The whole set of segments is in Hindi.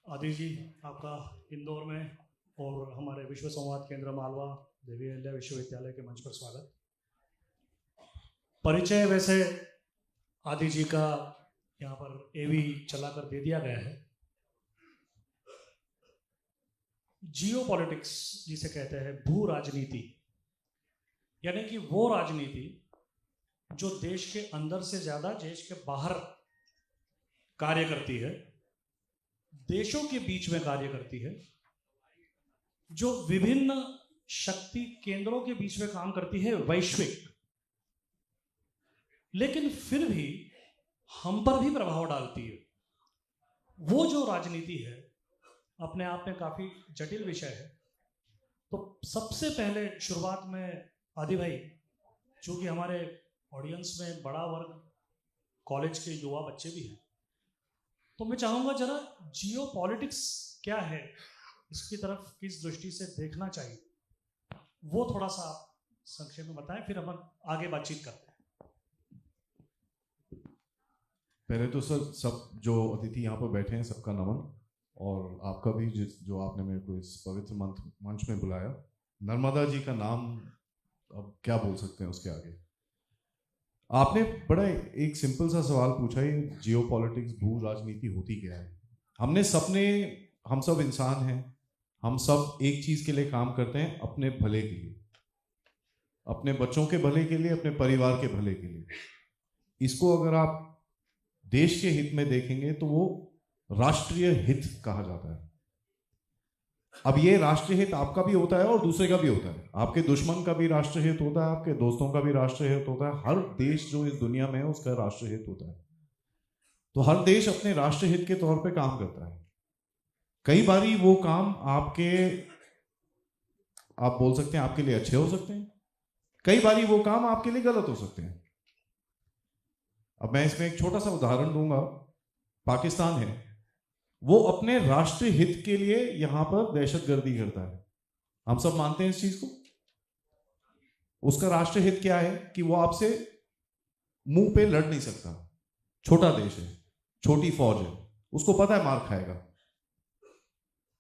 आदिल जी, आपका इंदौर में और हमारे विश्व संवाद केंद्र मालवा देवी अहिल्या विश्वविद्यालय के मंच पर स्वागत। परिचय वैसे आदिल जी का यहाँ पर एवी चलाकर दे दिया गया है। जियो पॉलिटिक्स जिसे कहते हैं भू राजनीति, यानी कि वो राजनीति जो देश के अंदर से ज़्यादा देश के बाहर कार्य करती है, देशों के बीच में कार्य करती है, जो विभिन्न शक्ति केंद्रों के बीच में काम करती है वैश्विक, लेकिन फिर भी हम पर भी प्रभाव डालती है। वो जो राजनीति है अपने आप में काफ़ी जटिल विषय है। तो सबसे पहले शुरुआत में आदि भाई, चूँकि हमारे ऑडियंस में बड़ा वर्ग कॉलेज के युवा बच्चे भी हैं, तो मैं चाहूँगा जरा जियो पॉलिटिक्स क्या है, इसकी तरफ किस दृष्टि से देखना चाहिए, वो थोड़ा सा संक्षेप में बताएं, फिर हम आगे बातचीत करते हैं। पहले तो सर सब जो अतिथि यहाँ पर बैठे हैं सबका नमन, और आपका भी जो आपने मेरे को इस पवित्र मंच में बुलाया। नर्मदा जी का नाम अब क्या बोल सकते हैं उसके आगे। आपने बड़ा एक सिंपल सा सवाल पूछा, ये जियो पॉलिटिक्स भू राजनीति होती क्या है। हम सब इंसान हैं, हम सब एक चीज़ के लिए काम करते हैं, अपने भले के लिए, अपने बच्चों के भले के लिए, अपने परिवार के भले के लिए। इसको अगर आप देश के हित में देखेंगे तो वो राष्ट्रीय हित कहा जाता है। अब ये राष्ट्रीय हित आपका भी होता है और दूसरे का भी होता है, आपके दुश्मन का भी राष्ट्रीय हित होता है, आपके दोस्तों का भी राष्ट्रीय हित होता है। हर देश जो इस दुनिया में है उसका राष्ट्रीय हित होता है। तो हर देश अपने राष्ट्रीय हित के तौर पे काम करता है। कई बारी वो काम आप बोल सकते हैं आपके लिए अच्छे हो सकते हैं, कई बारी वो काम आपके लिए गलत हो सकते हैं। अब मैं इसमें एक छोटा सा उदाहरण दूंगा। पाकिस्तान है, वो अपने राष्ट्रीय हित के लिए यहां पर दहशतगर्दी करता है। हम सब मानते हैं इस चीज को। उसका राष्ट्रीय हित क्या है कि वो आपसे मुंह पे लड़ नहीं सकता। छोटा देश है, छोटी फौज है, उसको पता है मार खाएगा,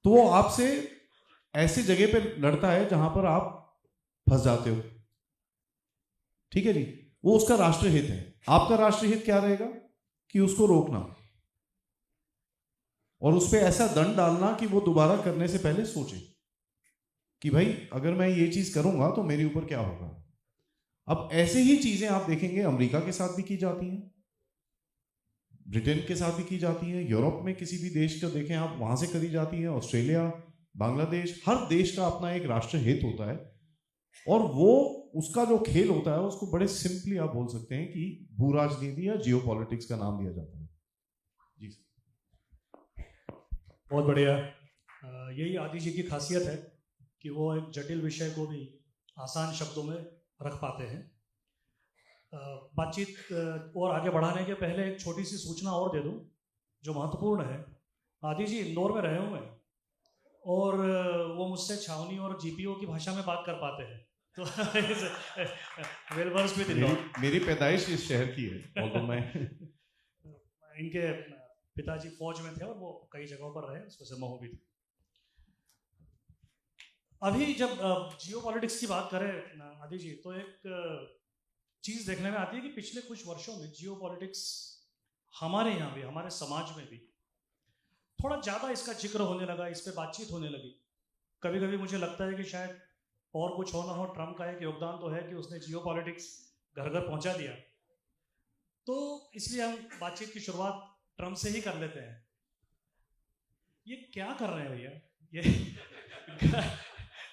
तो वो आपसे ऐसी जगह पे लड़ता है जहां पर आप फंस जाते हो। ठीक है जी, वो उसका राष्ट्रीय हित है। आपका राष्ट्रीय हित क्या रहेगा कि उसको रोकना और उस पर ऐसा दंड डालना कि वो दोबारा करने से पहले सोचे कि भाई अगर मैं ये चीज करूंगा तो मेरे ऊपर क्या होगा। अब ऐसे ही चीजें आप देखेंगे अमेरिका के साथ भी की जाती हैं, ब्रिटेन के साथ भी की जाती है, यूरोप में किसी भी देश का देखें आप, वहां से करी जाती है, ऑस्ट्रेलिया, बांग्लादेश। हर देश का अपना एक राष्ट्रीय हित होता है और वो उसका जो खेल होता है उसको बड़े सिंपली आप बोल सकते हैं कि भू राजनीति या जियो पॉलिटिक्स का नाम दिया जाता है। जी बहुत बढ़िया। यही आदि जी की खासियत है कि वो एक जटिल विषय को भी आसान शब्दों में रख पाते हैं। बातचीत और आगे बढ़ाने के पहले एक छोटी सी सूचना और दे दूं जो महत्वपूर्ण है। आदि जी इंदौर में रहे हुए हैं और वो मुझसे छावनी और जीपीओ की भाषा में बात कर पाते हैं, तो वेल वर्स्ड विद इंदौर। मेरी पैदाइश इस शहर की है और तो मैं इनके पिताजी फौज में थे और वो कई जगहों पर रहे, उसमें से महू भी थे। अभी जब जियो पॉलिटिक्स की बात करें आदि जी, तो एक चीज़ देखने में आती है कि पिछले कुछ वर्षों में जियो पॉलिटिक्स हमारे यहाँ भी, हमारे समाज में भी थोड़ा ज़्यादा इसका जिक्र होने लगा, इस पर बातचीत होने लगी। कभी कभी मुझे लगता है कि शायद और कुछ हो ना हो, ट्रम्प का एक योगदान तो है कि उसने जियो पॉलिटिक्स घर घर पहुँचा दिया। तो इसलिए हम बातचीत की शुरुआत ट्रम्प से ही कर लेते हैं। ये क्या कर रहे हैं भैया, ये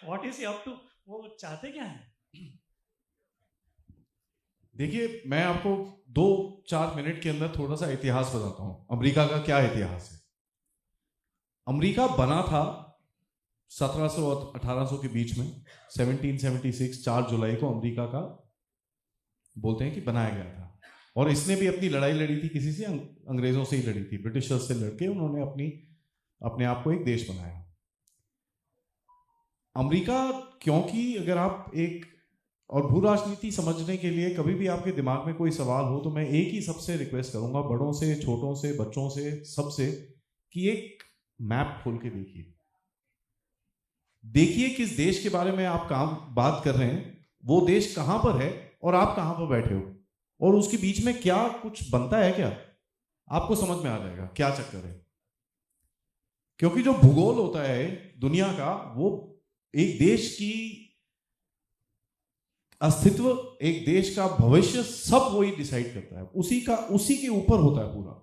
व्हाट इज अप टू, वो चाहते क्या हैं? देखिए, मैं आपको 2-4 मिनट के अंदर थोड़ा सा इतिहास बताता हूं। अमेरिका का क्या इतिहास है। अमेरिका बना था 1700 और 1800 के बीच में। 1776 4 जुलाई को अमेरिका का बोलते हैं कि बनाया गया था, और इसने भी अपनी लड़ाई लड़ी थी किसी से, अंग्रेजों से ही लड़ी थी। ब्रिटिशर्स से लड़के उन्होंने अपने आप को एक देश बनाया। अमेरिका, क्योंकि अगर आप एक और भू राजनीति समझने के लिए कभी भी आपके दिमाग में कोई सवाल हो तो मैं एक ही सबसे रिक्वेस्ट करूंगा, बड़ों से, छोटों से, बच्चों से, सबसे, कि एक मैप खोल के देखिए, देखिए किस देश के बारे में आप काम बात कर रहे हैं, वो देश कहां पर है और आप कहां पर बैठे हो, और उसके बीच में क्या कुछ बनता है क्या, आपको समझ में आ जाएगा क्या चक्कर है। क्योंकि जो भूगोल होता है दुनिया का, वो एक देश की अस्तित्व, एक देश का भविष्य, सब वही डिसाइड करता है, उसी के ऊपर होता है पूरा।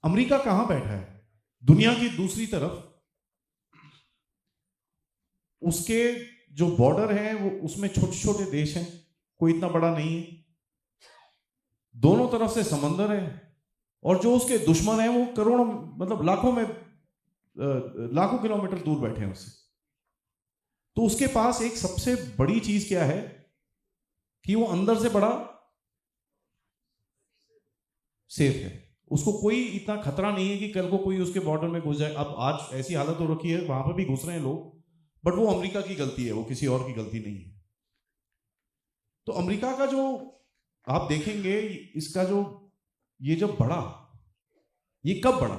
अमेरिका कहां बैठा है दुनिया की दूसरी तरफ, उसके जो बॉर्डर है वो, उसमें छोटे छोटे देश हैं, कोई इतना बड़ा नहीं है, दोनों तरफ से समंदर है, और जो उसके दुश्मन हैं वो करोड़ों, मतलब लाखों किलोमीटर दूर बैठे हैं उससे। तो उसके पास एक सबसे बड़ी चीज क्या है कि वो अंदर से बड़ा सेफ है, उसको कोई इतना खतरा नहीं है कि कल को कोई उसके बॉर्डर में घुस जाए। अब आज ऐसी हालत हो रखी है, वहां पर भी घुस रहे हैं लोग, बट वो अमेरिका की गलती है, वो किसी और की गलती नहीं है। तो अमेरिका का जो आप देखेंगे, इसका जो ये जब बढ़ा, ये कब बढ़ा,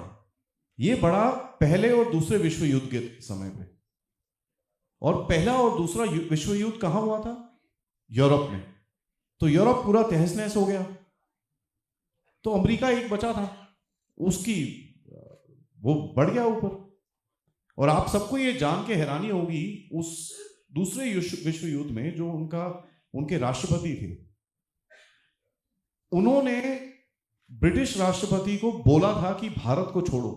ये बढ़ा पहले और दूसरे विश्व युद्ध के समय पे। और पहला और दूसरा विश्व युद्ध कहां हुआ था? यूरोप में। तो यूरोप पूरा तहस नहस हो गया, तो अमेरिका एक बचा था, उसकी वो बढ़ गया ऊपर। और आप सबको ये जान के हैरानी होगी, उस दूसरे विश्व युद्ध में जो उनके राष्ट्रपति थे, उन्होंने ब्रिटिश राष्ट्रपति को बोला था कि भारत को छोड़ो।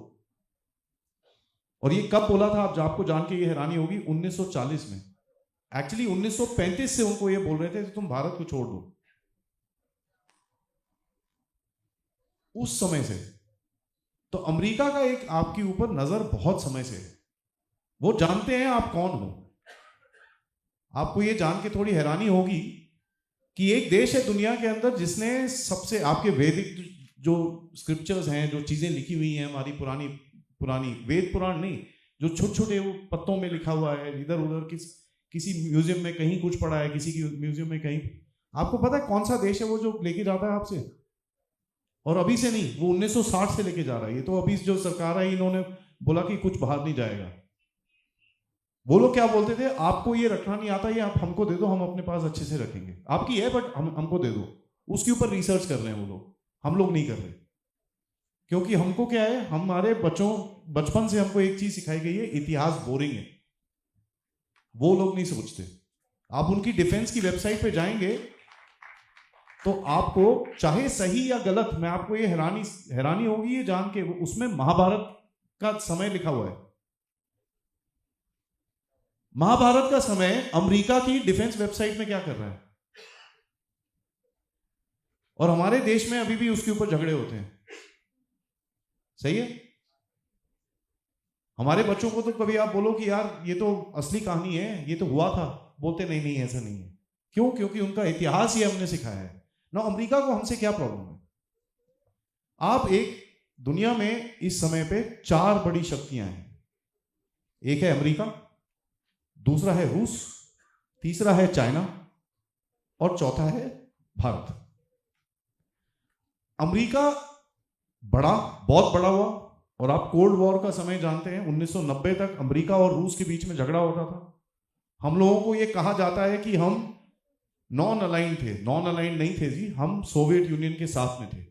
और ये कब बोला था, आपको जान के ये हैरानी होगी, 1940 में। एक्चुअली 1935 से उनको ये बोल रहे थे कि तुम भारत को छोड़ दो। उस समय से तो अमेरिका का एक आपके ऊपर नजर बहुत समय से है, वो जानते हैं आप कौन हो। आपको ये जान के थोड़ी हैरानी होगी कि एक देश है दुनिया के अंदर जिसने सबसे, आपके वैदिक जो स्क्रिप्चर्स हैं, जो चीजें लिखी हुई हैं हमारी पुरानी वेद पुराण नहीं, जो छोटे छोटे पत्तों में लिखा हुआ है, इधर उधर किसी म्यूजियम में कहीं कुछ पड़ा है, किसी की म्यूजियम में कहीं। आपको पता है कौन सा देश है वो जो लेके जाता है आपसे? और अभी से नहीं, वो 1960 से लेके जा रहा है। ये तो अभी जो सरकार है, इन्होंने बोला कि कुछ बाहर नहीं जाएगा। वो लोग क्या बोलते थे, आपको ये रखना नहीं आता, ये आप हमको दे दो, हम अपने पास अच्छे से रखेंगे। आपकी है बट हमको दे दो। उसके ऊपर रिसर्च कर रहे हैं वो लोग, हम लोग नहीं कर रहे। क्योंकि हमको क्या है, हमारे बचपन से हमको एक चीज सिखाई गई है, इतिहास बोरिंग है। वो लोग नहीं सोचते। आप उनकी डिफेंस की वेबसाइट पे जाएंगे तो आपको चाहे सही या गलत, मैं आपको ये हैरानी होगी ये जान के, उसमें महाभारत का समय लिखा हुआ है। महाभारत का समय अमेरिका की डिफेंस वेबसाइट में क्या कर रहा है, और हमारे देश में अभी भी उसके ऊपर झगड़े होते हैं। सही है? हमारे बच्चों को तो कभी आप बोलो कि यार ये तो असली कहानी है, ये तो हुआ था, बोलते नहीं नहीं ऐसा नहीं है। क्यों? क्योंकि उनका इतिहास ही हमने सिखाया है ना। अमेरिका को हमसे क्या प्रॉब्लम है? आप एक दुनिया में इस समय पे 4 बड़ी शक्तियां हैं। एक है अमेरिका, दूसरा है रूस, तीसरा है चाइना, और चौथा है भारत। अमेरिका बहुत बड़ा हुआ, और आप कोल्ड वॉर का समय जानते हैं, 1990 तक अमेरिका और रूस के बीच में झगड़ा होता था। हम लोगों को यह कहा जाता है कि हम नॉन अलाइंड थे। नॉन अलाइंड नहीं थे जी, हम सोवियत यूनियन के साथ में थे।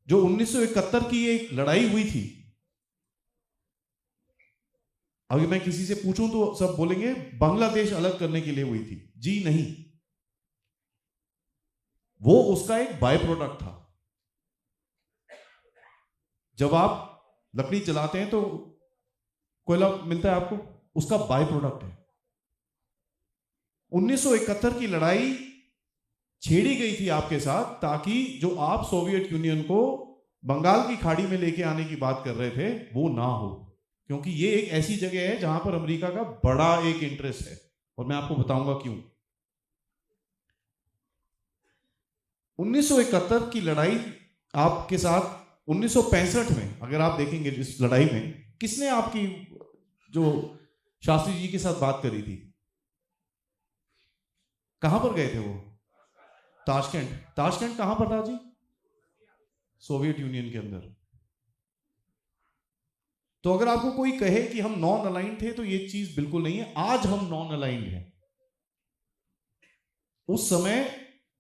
जो 1971 की एक लड़ाई हुई थी, अभी मैं किसी से पूछूं तो सब बोलेंगे बांग्लादेश अलग करने के लिए हुई थी। जी नहीं, वो उसका एक बाय प्रोडक्ट था। जब आप लकड़ी जलाते हैं तो कोयला मिलता है आपको, उसका बाय प्रोडक्ट है। 1971 की लड़ाई छेड़ी गई थी आपके साथ, ताकि जो आप सोवियत यूनियन को बंगाल की खाड़ी में लेके आने की बात कर रहे थे वो ना हो। क्योंकि ये एक ऐसी जगह है जहां पर अमेरिका का बड़ा एक इंटरेस्ट है, और मैं आपको बताऊंगा क्यों। 1971 की लड़ाई आपके साथ 1965 में, अगर आप देखेंगे इस लड़ाई में, किसने आपकी जो शास्त्री जी के साथ बात करी थी, कहां पर गए थे वो? ताशकंद। ताशकंद कहां पर था जी? सोवियत यूनियन के अंदर। तो अगर आपको कोई कहे कि हम नॉन अलाइंड थे, तो ये चीज बिल्कुल नहीं है। आज हम नॉन अलाइंड हैं। उस समय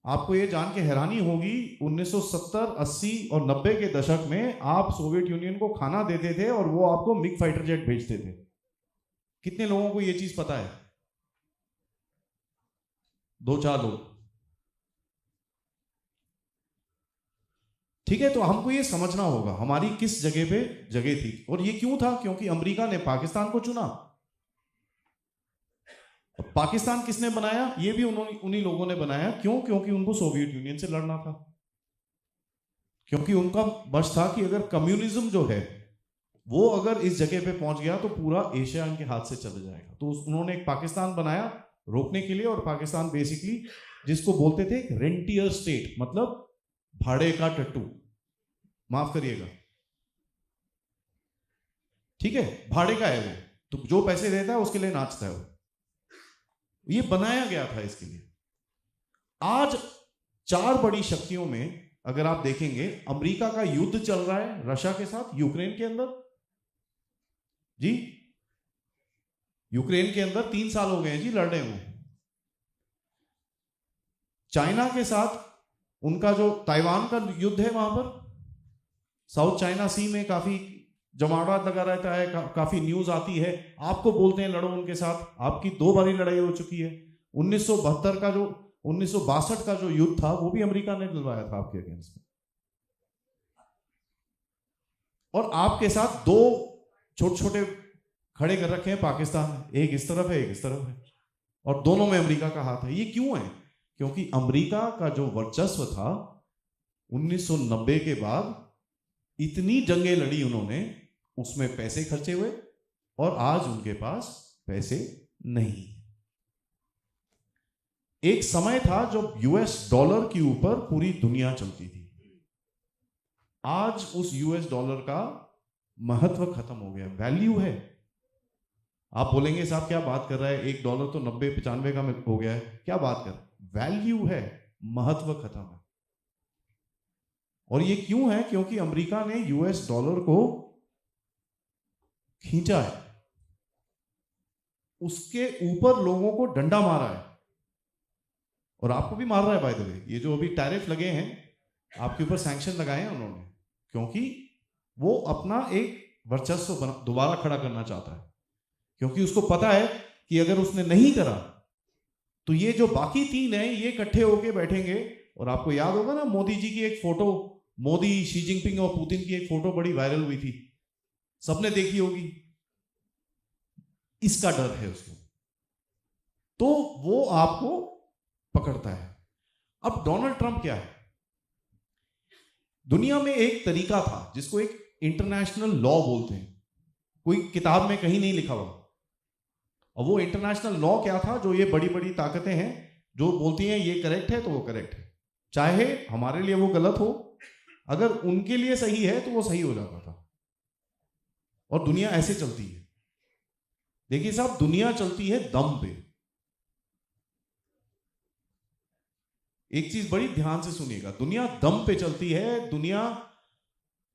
आपको ये जान के हैरानी होगी, 1970, 80 और 90 के दशक में आप सोवियत यूनियन को खाना देते थे और वो आपको मिग फाइटर जेट भेजते थे। कितने लोगों को ये चीज पता है? 2-4 लोग। ठीक है, तो हमको ये समझना होगा हमारी किस जगह पे जगह थी। और ये क्यों था? क्योंकि अमेरिका ने पाकिस्तान को चुना। पाकिस्तान किसने बनाया? ये भी उन्हीं लोगों ने बनाया। क्यों? क्योंकि उनको सोवियत यूनियन से लड़ना था। क्योंकि उनका बस था कि अगर कम्युनिज्म जो है वो अगर इस जगह पे पहुंच गया तो पूरा एशिया इनके हाथ से चला जाएगा। तो उन्होंने एक पाकिस्तान बनाया रोकने के लिए। और पाकिस्तान बेसिकली जिसको बोलते थे रेंटियर स्टेट, मतलब भाड़े का टट्टू, माफ करिएगा, ठीक है, भाड़े का है वो। तो जो पैसे देता है उसके लिए नाचता है वो। ये बनाया गया था इसके लिए। आज 4 बड़ी शक्तियों में अगर आप देखेंगे, अमेरिका का युद्ध चल रहा है रशिया के साथ यूक्रेन के अंदर। जी, यूक्रेन के अंदर 3 साल हो गए हैं जी लड़ रहे हैं। चाइना के साथ उनका जो ताइवान का युद्ध है, वहां पर साउथ चाइना सी में काफी जमावड़ा लगा रहता है, काफी न्यूज आती है। आपको बोलते हैं लड़ो उनके साथ। आपकी 2 बारी लड़ाई हो चुकी है। 1962 का जो 1962 का जो युद्ध था वो भी अमेरिका ने दिलवाया था आपके अगेंस्ट में। और आपके साथ 2 छोटे छोटे खड़े कर रखे हैं पाकिस्तान, एक इस तरफ है एक इस तरफ है, और दोनों में अमेरिका का हाथ है। ये क्यों है? क्योंकि अमेरिका का जो वर्चस्व था 1990 के बाद, इतनी जंगें लड़ी उन्होंने, उसमें पैसे खर्चे हुए, और आज उनके पास पैसे नहीं। एक समय था जब यूएस डॉलर के ऊपर पूरी दुनिया चलती थी। आज उस यूएस डॉलर का महत्व खत्म हो गया, वैल्यू है। आप बोलेंगे साहब क्या बात कर रहा है, $1 तो 90-95 का हो गया है, क्या बात कर, वैल्यू है, महत्व खत्म है। और ये क्यों है? क्योंकि अमेरिका ने यूएस डॉलर को खींचा है, उसके ऊपर लोगों को डंडा मारा है, और आपको भी मार रहा है बाय द वे। ये जो अभी टैरिफ लगे हैं, आपके ऊपर सैंक्शन लगाए हैं उन्होंने, क्योंकि वो अपना एक वर्चस्व दोबारा खड़ा करना चाहता है। क्योंकि उसको पता है कि अगर उसने नहीं करा तो ये जो बाकी 3 हैं ये इकट्ठे होके बैठेंगे। और आपको याद होगा ना, मोदी जी की एक फोटो, मोदी, शी जिनपिंग और पुतिन की एक फोटो बड़ी वायरल हुई थी, सबने देखी होगी। इसका डर है उसको, तो वो आपको पकड़ता है। अब डोनाल्ड ट्रंप क्या है? दुनिया में एक तरीका था जिसको एक इंटरनेशनल लॉ बोलते हैं, कोई किताब में कहीं नहीं लिखा हुआ। और वो इंटरनेशनल लॉ क्या था? जो ये बड़ी बड़ी ताकतें हैं जो बोलती हैं ये करेक्ट है तो वो करेक्ट है, चाहे हमारे लिए वो गलत हो, अगर उनके लिए सही है तो वो सही हो जाता था। और दुनिया ऐसे चलती है। देखिए साहब, दुनिया चलती है दम पे। एक चीज बड़ी ध्यान से सुनिएगा, दुनिया दम पे चलती है, दुनिया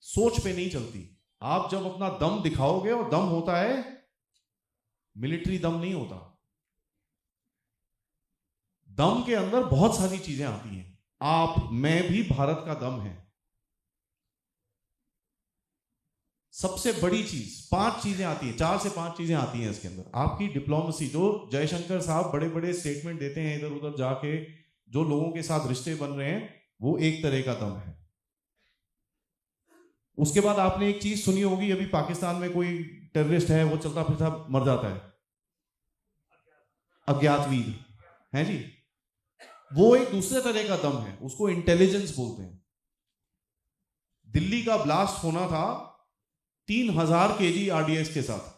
सोच पे नहीं चलती। आप जब अपना दम दिखाओगे, और दम होता है, मिलिट्री दम नहीं होता, दम के अंदर बहुत सारी चीजें आती हैं। आप, मैं भी, भारत का दम है। सबसे बड़ी चीज 5 चीजें आती हैं, 4 से 5 चीजें आती हैं इसके अंदर। आपकी डिप्लोमेसी, जो जयशंकर साहब बड़े बड़े स्टेटमेंट देते हैं इधर उधर जाके, जो लोगों के साथ रिश्ते बन रहे हैं, वो एक तरह का दम है। उसके बाद आपने एक चीज सुनी होगी, अभी पाकिस्तान में कोई टेररिस्ट है, वो चलता फिरता मर जाता है, अज्ञात वीर है जी, वो एक दूसरे तरह का दम है, उसको इंटेलिजेंस बोलते हैं। दिल्ली का ब्लास्ट होना था 3000 kg RDX के साथ।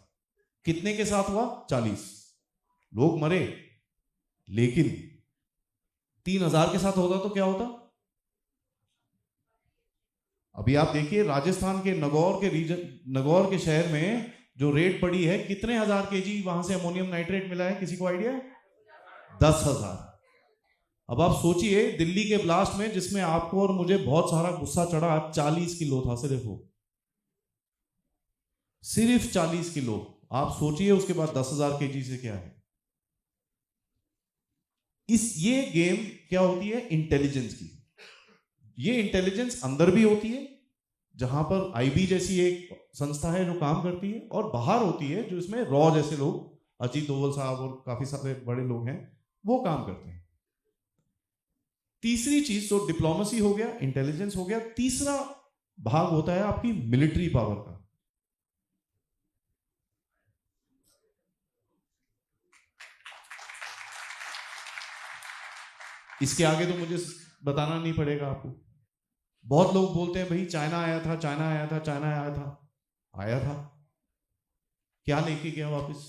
कितने के साथ हुआ? 40 लोग मरे। लेकिन 3000 के साथ होता तो क्या होता? अभी आप देखिए, राजस्थान के नगौर के रीजन, नगौर के शहर में जो रेड पड़ी है, कितने हजार kg वहां से अमोनियम नाइट्रेट मिला है? किसी को आइडिया है? 10,000। अब आप सोचिए, दिल्ली के ब्लास्ट में, जिसमें आपको और मुझे बहुत सारा गुस्सा चढ़ा, 40 किलो था सिर्फ वो। सिर्फ 40 किलो। आप सोचिए उसके बाद 10,000 kg से क्या है। ये गेम क्या होती है? इंटेलिजेंस की। ये इंटेलिजेंस अंदर भी होती है, जहां पर आईबी जैसी एक संस्था है जो काम करती है, और बाहर होती है जो इसमें रॉ जैसे लोग, अजीत दोवल साहब और काफी सारे बड़े लोग हैं, वो काम करते हैं। तीसरी चीज तो डिप्लोमेसी हो गया, इंटेलिजेंस हो गया। तीसरा भाग होता है आपकी मिलिट्री पावर का। इसके आगे तो मुझे बताना नहीं पड़ेगा आपको। बहुत लोग बोलते हैं भाई चाइना आया था, चाइना आया था, चाइना आया था। आया था, क्या लेके गया वापस?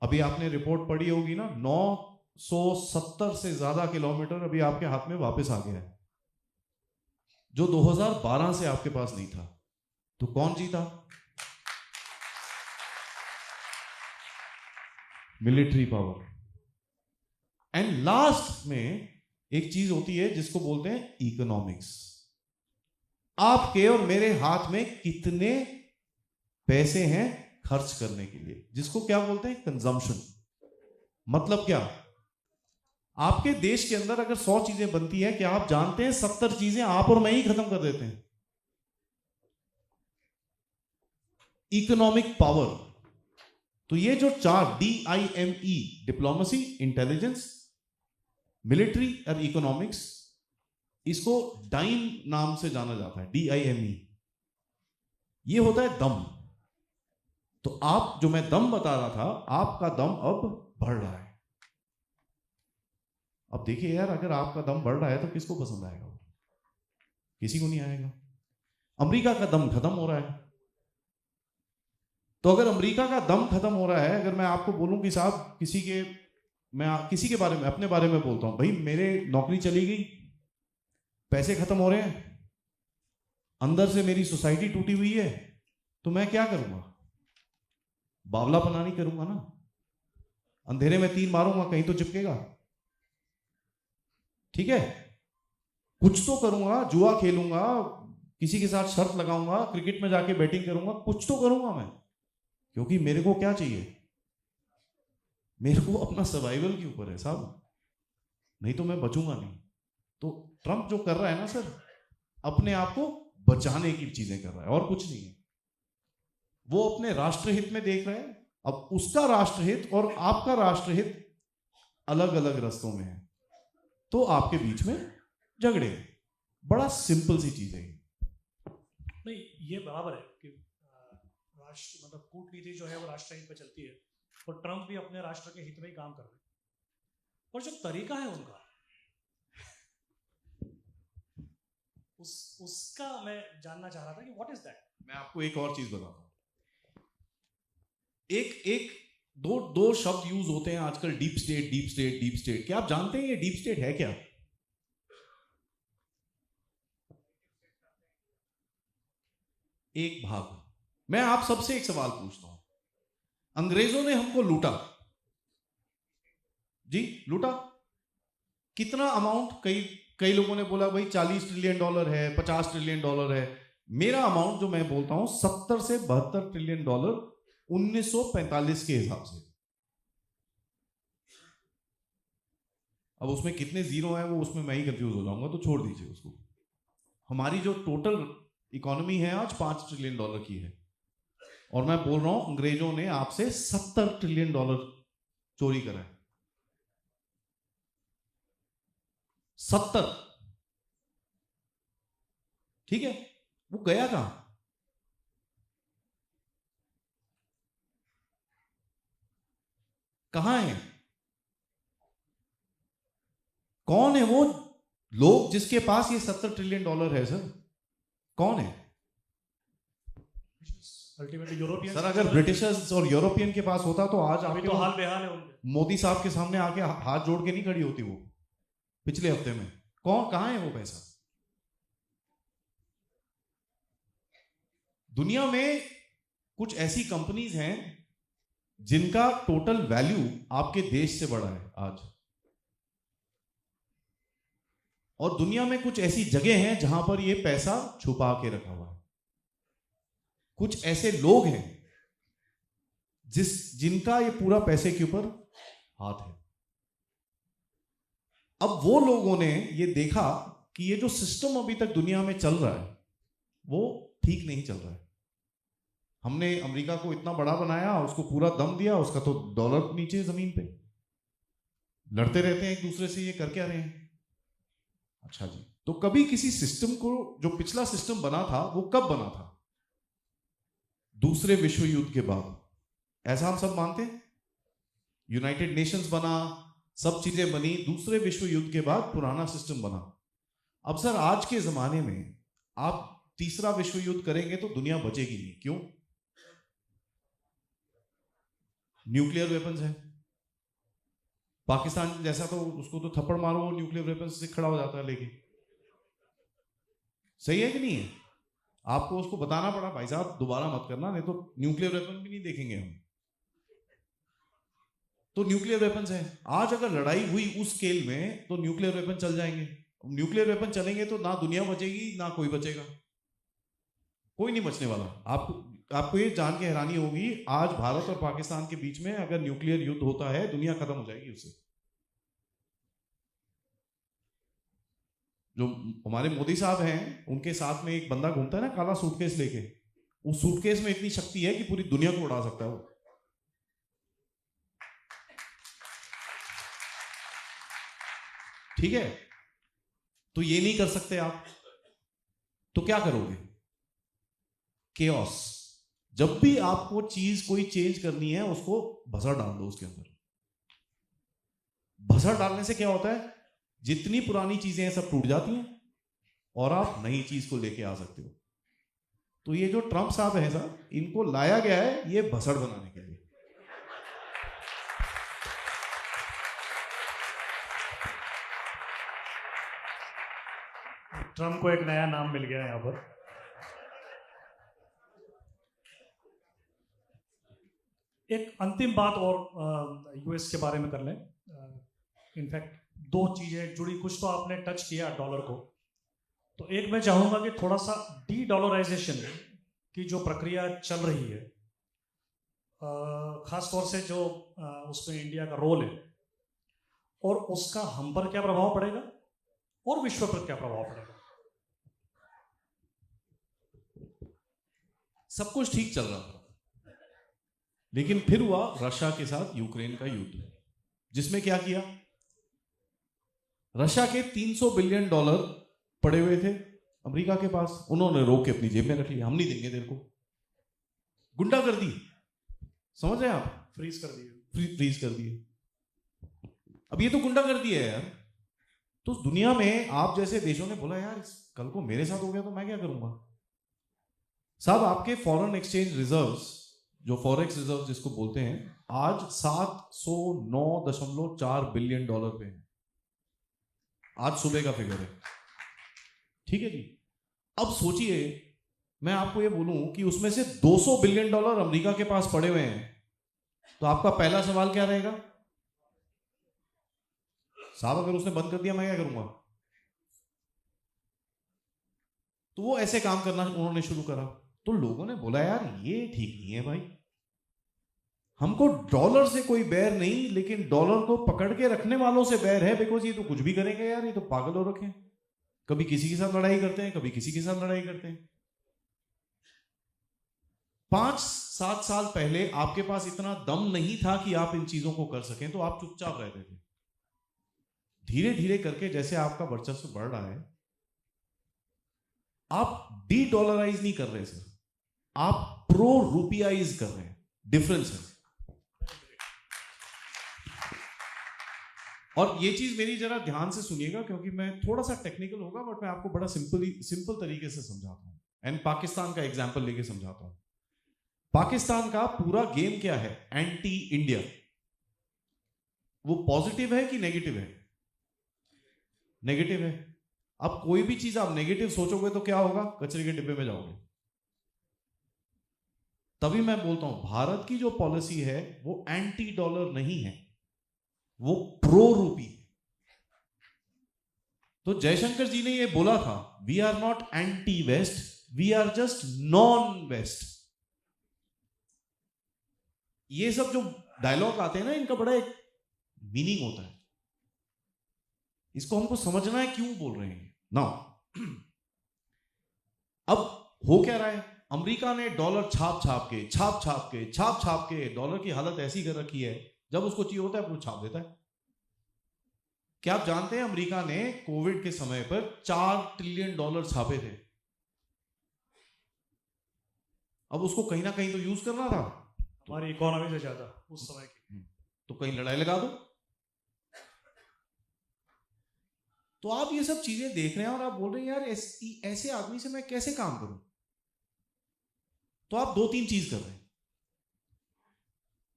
अभी आपने रिपोर्ट पढ़ी होगी ना, 970 से ज्यादा किलोमीटर अभी आपके हाथ में वापस आ गया है, जो 2012 से आपके पास नहीं था। तो कौन जीता? Military power. एंड लास्ट में एक चीज होती है जिसको बोलते हैं इकोनॉमिक्स। आपके और मेरे हाथ में कितने पैसे हैं खर्च करने के लिए, जिसको क्या बोलते हैं? कंजम्पशन। मतलब क्या? आपके देश के अंदर अगर 100 चीजें बनती है, क्या आप जानते हैं 70 चीजें आप और मैं ही खत्म कर देते हैं? Economic power. तो ये जो 4 DIME, डिप्लोमेसी, इंटेलिजेंस, मिलिट्री और इकोनॉमिक्स, इसको डाइम नाम से जाना जाता है, DIME। ये होता है दम। तो आप, जो मैं दम बता रहा था, आपका दम अब बढ़ रहा है। अब देखिए यार, अगर आपका दम बढ़ रहा है तो किसको पसंद आएगा? किसी को नहीं आएगा। अमेरिका का दम खत्म हो रहा है। तो अगर अमेरिका का दम खत्म हो रहा है, अगर मैं आपको बोलूं कि साहब मैं किसी के बारे में, अपने बारे में बोलता हूं, भाई मेरे नौकरी चली गई, पैसे खत्म हो रहे हैं, अंदर से मेरी सोसाइटी टूटी हुई है, तो मैं क्या करूंगा? बावलापना नहीं करूंगा ना। अंधेरे में तीर मारूंगा, कहीं तो चिपकेगा। ठीक है, कुछ तो करूंगा, जुआ खेलूंगा, किसी के साथ शर्त लगाऊंगा, क्रिकेट में जाके बैटिंग करूंगा, कुछ तो करूंगा मैं। क्योंकि मेरे को क्या चाहिए? मेरे को अपना सर्वाइवल के ऊपर है साहब, नहीं तो मैं बचूंगा नहीं। तो ट्रंप जो कर रहा है ना सर, अपने आप को बचाने की चीजें कर रहा है और कुछ नहीं है। वो अपने राष्ट्रहित में देख रहा है। अब उसका राष्ट्रहित और आपका राष्ट्रहित अलग अलग रास्तों में है, तो आपके बीच में झगड़े। बड़ा सिंपल सी चीज है। नहीं, ये बराबर है कि राष्ट्र, मतलब कूटनीति जो है वो राष्ट्र हित पे चलती है, और ट्रंप भी अपने राष्ट्र के हित में ही काम कर रहे हैं। और जो तरीका है उनका, उसका मैं जानना चाह रहा था कि व्हाट इज दैट। मैं आपको एक और चीज बताता हूं। एक दो शब्द यूज होते हैं आजकल, deep state, deep state, deep state. क्या आप जानते हैं ये डीप स्टेट है क्या? एक भाग। मैं आप सबसे एक सवाल पूछता हूं। अंग्रेजों ने हमको लूटा जी, लूटा। कितना अमाउंट? कई लोगों ने बोला भाई $40 ट्रिलियन है, $50 ट्रिलियन है। मेरा अमाउंट जो मैं बोलता हूं 70 से 72 ट्रिलियन डॉलर 1945 के हिसाब से। अब उसमें कितने जीरो हैं वो, उसमें मैं ही कंफ्यूज हो जाऊंगा, तो छोड़ दीजिए उसको। हमारी जो टोटल इकोनॉमी है आज $5 ट्रिलियन की है, और मैं बोल रहा हूं अंग्रेजों ने आपसे $70 ट्रिलियन चोरी करा है। 70। ठीक है, वो गया कहां? कहां है? कौन है वो लोग जिसके पास ये $70 ट्रिलियन है सर? कौन है? Ultimately European. सर अगर ब्रिटिशर्स और यूरोपियन के पास होता तो आज अभी आपके तो हाल बेहाल है उनके। मोदी साहब के सामने आके हाथ जोड़ के नहीं खड़ी होती वो पिछले हफ्ते में। कौन, कहां है वो पैसा? दुनिया में कुछ ऐसी कंपनीज हैं जिनका टोटल वैल्यू आपके देश से बड़ा है आज, और दुनिया में कुछ ऐसी जगह हैं जहां पर ये पैसा छुपा के रखा हुआ है। कुछ ऐसे लोग हैं जिनका ये पूरा पैसे के ऊपर हाथ है। अब वो लोगों ने ये देखा कि ये जो सिस्टम अभी तक दुनिया में चल रहा है वो ठीक नहीं चल रहा है। हमने अमेरिका को इतना बड़ा बनाया, उसको पूरा दम दिया, उसका तो डॉलर नीचे जमीन पे, लड़ते रहते हैं एक दूसरे से, ये कर क्या रहे हैं? अच्छा जी, तो कभी किसी सिस्टम को, जो पिछला सिस्टम बना था वो कब बना था? दूसरे विश्व युद्ध के बाद, ऐसा हम सब मानते हैं। यूनाइटेड नेशंस बना, सब चीजें बनी, दूसरे विश्व युद्ध के बाद पुराना सिस्टम बना। अब सर आज के जमाने में आप तीसरा विश्व युद्ध करेंगे तो दुनिया बचेगी नहीं। क्यों? न्यूक्लियर वेपन्स है। पाकिस्तान जैसा तो उसको तो थप्पड़ मारो, वो न्यूक्लियर वेपन्स से खड़ा हो जाता है लेके। सही है कि नहीं है? आपको उसको बताना पड़ा, भाई साहब दोबारा मत करना, नहीं तो न्यूक्लियर वेपन भी नहीं देखेंगे हम। तो न्यूक्लियर वेपन्स है। आज अगर लड़ाई हुई उस स्केल में तो न्यूक्लियर वेपन चल जाएंगे। न्यूक्लियर वेपन चलेंगे तो ना दुनिया बचेगी ना कोई बचेगा, कोई नहीं बचने वाला। आपको ये जान के हैरानी होगी, आज भारत और पाकिस्तान के बीच में अगर न्यूक्लियर युद्ध होता है दुनिया खत्म हो जाएगी उससे। जो हमारे मोदी साहब हैं उनके साथ में एक बंदा घूमता है ना काला सूटकेस लेके, उस सूटकेस में इतनी शक्ति है कि पूरी दुनिया को उड़ा सकता है वो। ठीक है, तो ये नहीं कर सकते आप, तो क्या करोगे? केओस। जब भी आपको चीज कोई चेंज करनी है उसको भसड़ डाल दो उसके अंदर। भसड़ डालने से क्या होता है? जितनी पुरानी चीजें हैं सब टूट जाती हैं और आप नई चीज को लेके आ सकते हो। तो ये जो ट्रंप साहब हैं सर, इनको लाया गया है ये भसड़ बनाने के लिए। ट्रंप को एक नया नाम मिल गया यहां पर। एक अंतिम बात और यूएस के बारे में कर लें। इनफैक्ट दो चीजें जुड़ी, कुछ तो आपने टच किया डॉलर को, तो एक मैं चाहूंगा कि थोड़ा सा डी डॉलराइजेशन की जो प्रक्रिया चल रही है, खास तौर से जो उसमें इंडिया का रोल है और उसका हम पर क्या प्रभाव पड़ेगा और विश्व पर क्या प्रभाव पड़ेगा। सब कुछ ठीक चल रहा था, लेकिन फिर हुआ रशिया के साथ यूक्रेन का युद्ध, जिसमें क्या किया? रशिया के $300 बिलियन पड़े हुए थे अमेरिका के पास, उन्होंने रोक के अपनी जेब में रख लिया। हम नहीं देंगे तेरे को। गुंडागर्दी, समझ रहे हैं आप? फ्रीज कर दिए। फ्रीज कर दिए। अब ये तो गुंडागर्दी है यार। तो दुनिया में आप जैसे देशों ने बोला यार कल को मेरे साथ हो गया तो मैं क्या करूंगा? साहब आपके फॉरेन एक्सचेंज रिजर्व्स, जो फॉरेक्स रिजर्व जिसको बोलते हैं, आज $709.4 बिलियन पे है। आज सुबह का फिगर है। ठीक है जी। अब सोचिए, मैं आपको ये बोलूं कि उसमें से $200 बिलियन अमेरिका के पास पड़े हुए हैं, तो आपका पहला सवाल क्या रहेगा? साहब अगर उसने बंद कर दिया मैं क्या करूंगा? तो वो ऐसे काम करना उन्होंने शुरू करा। तो लोगों ने बोला यार ये ठीक नहीं है भाई, हमको डॉलर से कोई बैर नहीं, लेकिन डॉलर को पकड़ के रखने वालों से बैर है। बिकॉज ये तो कुछ भी करेंगे यार, ये तो पागल हो रखे हैं। कभी किसी के साथ लड़ाई करते हैं, कभी किसी के साथ लड़ाई करते हैं। 5-7 साल पहले आपके पास इतना दम नहीं था कि आप इन चीजों को कर सकें, तो आप चुपचाप रहते थे। धीरे धीरे करके जैसे आपका वर्चस्व बढ़ रहा है, आप डी डॉलराइज नहीं कर रहे सर, आप प्रो रुपीआइज कर रहे हैं। डिफरेंस है। और ये चीज मेरी जरा ध्यान से सुनिएगा, क्योंकि मैं थोड़ा सा टेक्निकल होगा, बट मैं आपको बड़ा सिंपल तरीके से समझाता हूं। एंड पाकिस्तान का एग्जांपल लेके समझाता हूं। पाकिस्तान का पूरा गेम क्या है? Anti India. वो पॉजिटिव है कि नेगेटिव है? नेगेटिव है। अब कोई भी चीज आप नेगेटिव सोचोगे तो क्या होगा? कचरे के डिब्बे में जाओगे। तभी मैं बोलता हूं भारत की जो पॉलिसी है वो एंटी डॉलर नहीं है, वो प्रो रूपी। तो जयशंकर जी ने ये बोला था, we are not anti west, we are just non west. ये सब जो डायलॉग आते हैं ना, इनका बड़ा एक मीनिंग होता है। इसको हमको समझना है क्यों बोल रहे हैं ना। अब हो क्या रहा है, अमेरिका ने डॉलर छाप छाप के डॉलर की हालत ऐसी कर रखी है, जब उसको चाहिए होता है वो छाप देता है। क्या आप जानते हैं अमेरिका ने कोविड के समय पर $4 ट्रिलियन छापे थे। अब उसको कहीं ना कहीं तो यूज करना था, हमारी इकोनॉमी से ज्यादा उस समय की, तो कहीं लड़ाई लगा दो। तो आप ये सब चीजें देख रहे हैं और आप बोल रहे हैं यार ऐसे आदमी से मैं कैसे काम करूं। तो आप 2-3 चीज कर रहे हैं।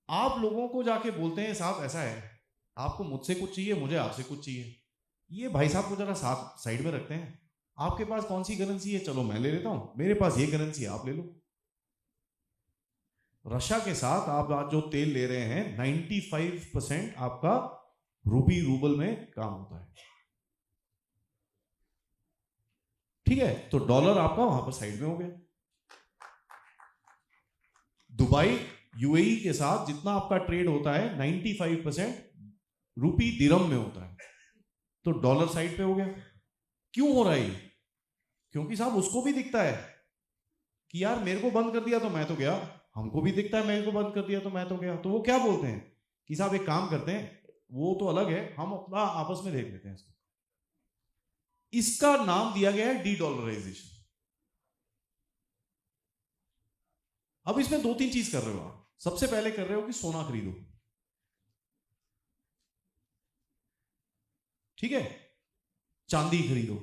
आप लोगों को जाके बोलते हैं साहब ऐसा है, आपको मुझसे कुछ चाहिए, मुझे आपसे कुछ चाहिए, ये भाई साहब को जरा साथ साइड में रखते हैं। आपके पास कौन सी करेंसी है, चलो मैं ले लेता हूं, मेरे पास ये करेंसी है, आप ले लो। रशिया के साथ आप आज जो तेल ले रहे हैं 95% आपका रूपी रूबल में काम होता है, ठीक है। तो डॉलर आपका वहां पर साइड में हो गया। दुबई यूएई के साथ जितना आपका ट्रेड होता है 95% रूपी दिरहम में होता है, तो डॉलर साइड पे हो गया। क्यों हो रहा है ये? क्योंकि साहब उसको भी दिखता है कि यार मेरे को बंद कर दिया तो मैं तो गया, हमको भी दिखता है मेरे को बंद कर दिया तो मैं तो गया। तो वो क्या बोलते हैं कि साहब एक काम करते हैं, वो तो अलग है, हम अपना आपस में देख लेते हैं इसको। इसका नाम दिया गया है डी डॉलराइजेशन। अब इसमें 2-3 चीज कर रहे हो आप। सबसे पहले कर रहे हो कि सोना खरीदो, ठीक है, चांदी खरीदो।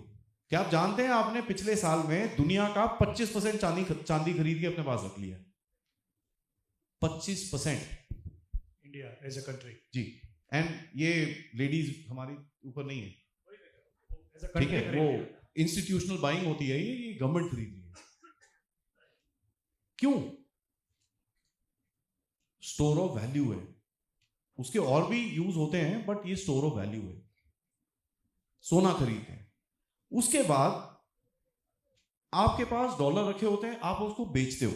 क्या आप जानते हैं आपने पिछले साल में दुनिया का 25% चांदी खरीद के अपने पास रख लिया। 25% इंडिया एज ए कंट्री जी। एंड ये लेडीज हमारी ऊपर नहीं है, एज ए ठीक है, कंट्री वो इंस्टीट्यूशनल बाइंग होती है, ये गवर्नमेंट खरीद रही है। क्यों? स्टोर ऑफ वैल्यू है, उसके और भी यूज होते हैं बट ये स्टोर ऑफ वैल्यू है। सोना खरीदते हैं, उसके बाद आपके पास डॉलर रखे होते हैं, आप उसको बेचते हो।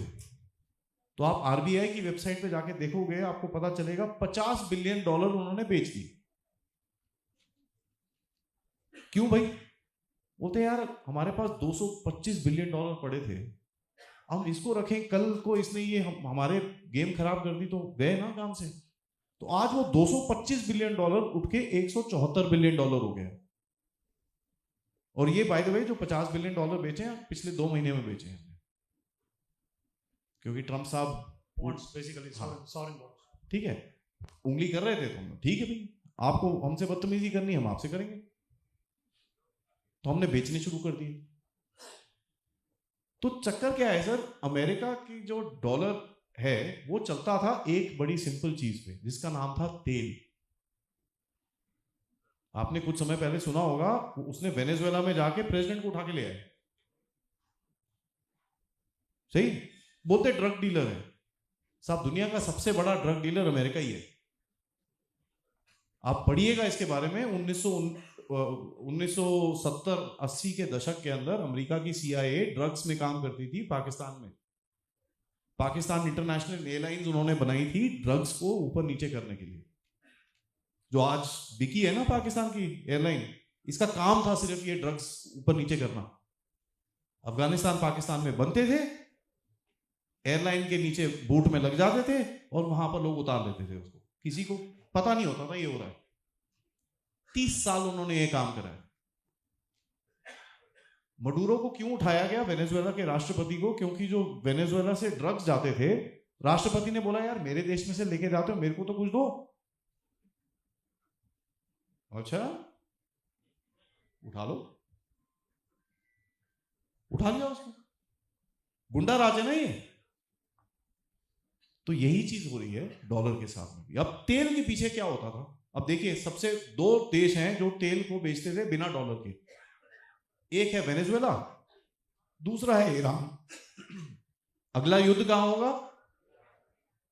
तो आप आरबीआई की वेबसाइट पे जाके देखोगे, आपको पता चलेगा $50 बिलियन उन्होंने बेच दिए। क्यों भाई? बोलते हैं यार हमारे पास $225 बिलियन पड़े थे, हम इसको रखें, कल को इसने ये हमारे गेम खराब कर दी तो गए ना काम से। तो आज वो $225 बिलियन उठ के $174 बिलियन हो गया। और ये बाय द वे जो $50 बिलियन बेचे हैं पिछले 2 महीने में बेचे हैं, क्योंकि ट्रम्प साहब बॉन्ड्स बेसिकली सॉवरेन बॉन्ड्स, ठीक है, उंगली कर रहे थे तो ठीक है भाई, आपको हमसे बदतमीजी करनी है हम आपसे करेंगे, तो हमने बेचने शुरू कर दिए। तो चक्कर क्या है सर, अमेरिका की जो डॉलर है वो चलता था एक बड़ी सिंपल चीज पे जिसका नाम था तेल। आपने कुछ समय पहले सुना होगा, उसने वेनेजुएला में जाके प्रेसिडेंट को उठा के ले आए, सही बोलते ड्रग डीलर है साहब, दुनिया का सबसे बड़ा ड्रग डीलर अमेरिका ही है। आप पढ़िएगा इसके बारे में। 1970-80 के दशक के अंदर अमेरिका की CIA ड्रग्स में काम करती थी पाकिस्तान में। पाकिस्तान इंटरनेशनल एयरलाइंस उन्होंने बनाई थी ड्रग्स को ऊपर नीचे करने के लिए। जो आज बिकी है ना पाकिस्तान की एयरलाइन, इसका काम था सिर्फ ये ड्रग्स ऊपर नीचे करना। अफगानिस्तान पाकिस्तान में बनते थे, एयरलाइन के नीचे बूट में लग जाते थे और वहां पर लोग उतार लेते थे उसको, किसी को पता नहीं होता था ये हो रहा है। 30 साल उन्होंने ये काम करा है। मडूरो को क्यों उठाया गया, वेनेजुएला के राष्ट्रपति को? क्योंकि जो वेनेजुएला से ड्रग्स जाते थे, राष्ट्रपति ने बोला यार मेरे देश में से लेके जाते हो, मेरे को तो कुछ दो। अच्छा उठा लो, उठा लिया उसको, गुंडा राज है ना ये। तो यही चीज हो रही है डॉलर के साथ में भी। अब तेल के पीछे क्या होता था? अब देखिए, सबसे 2 देश हैं जो तेल को बेचते थे बिना डॉलर के, एक है वेनेजुएला, दूसरा है ईरान। अगला युद्ध कहां होगा?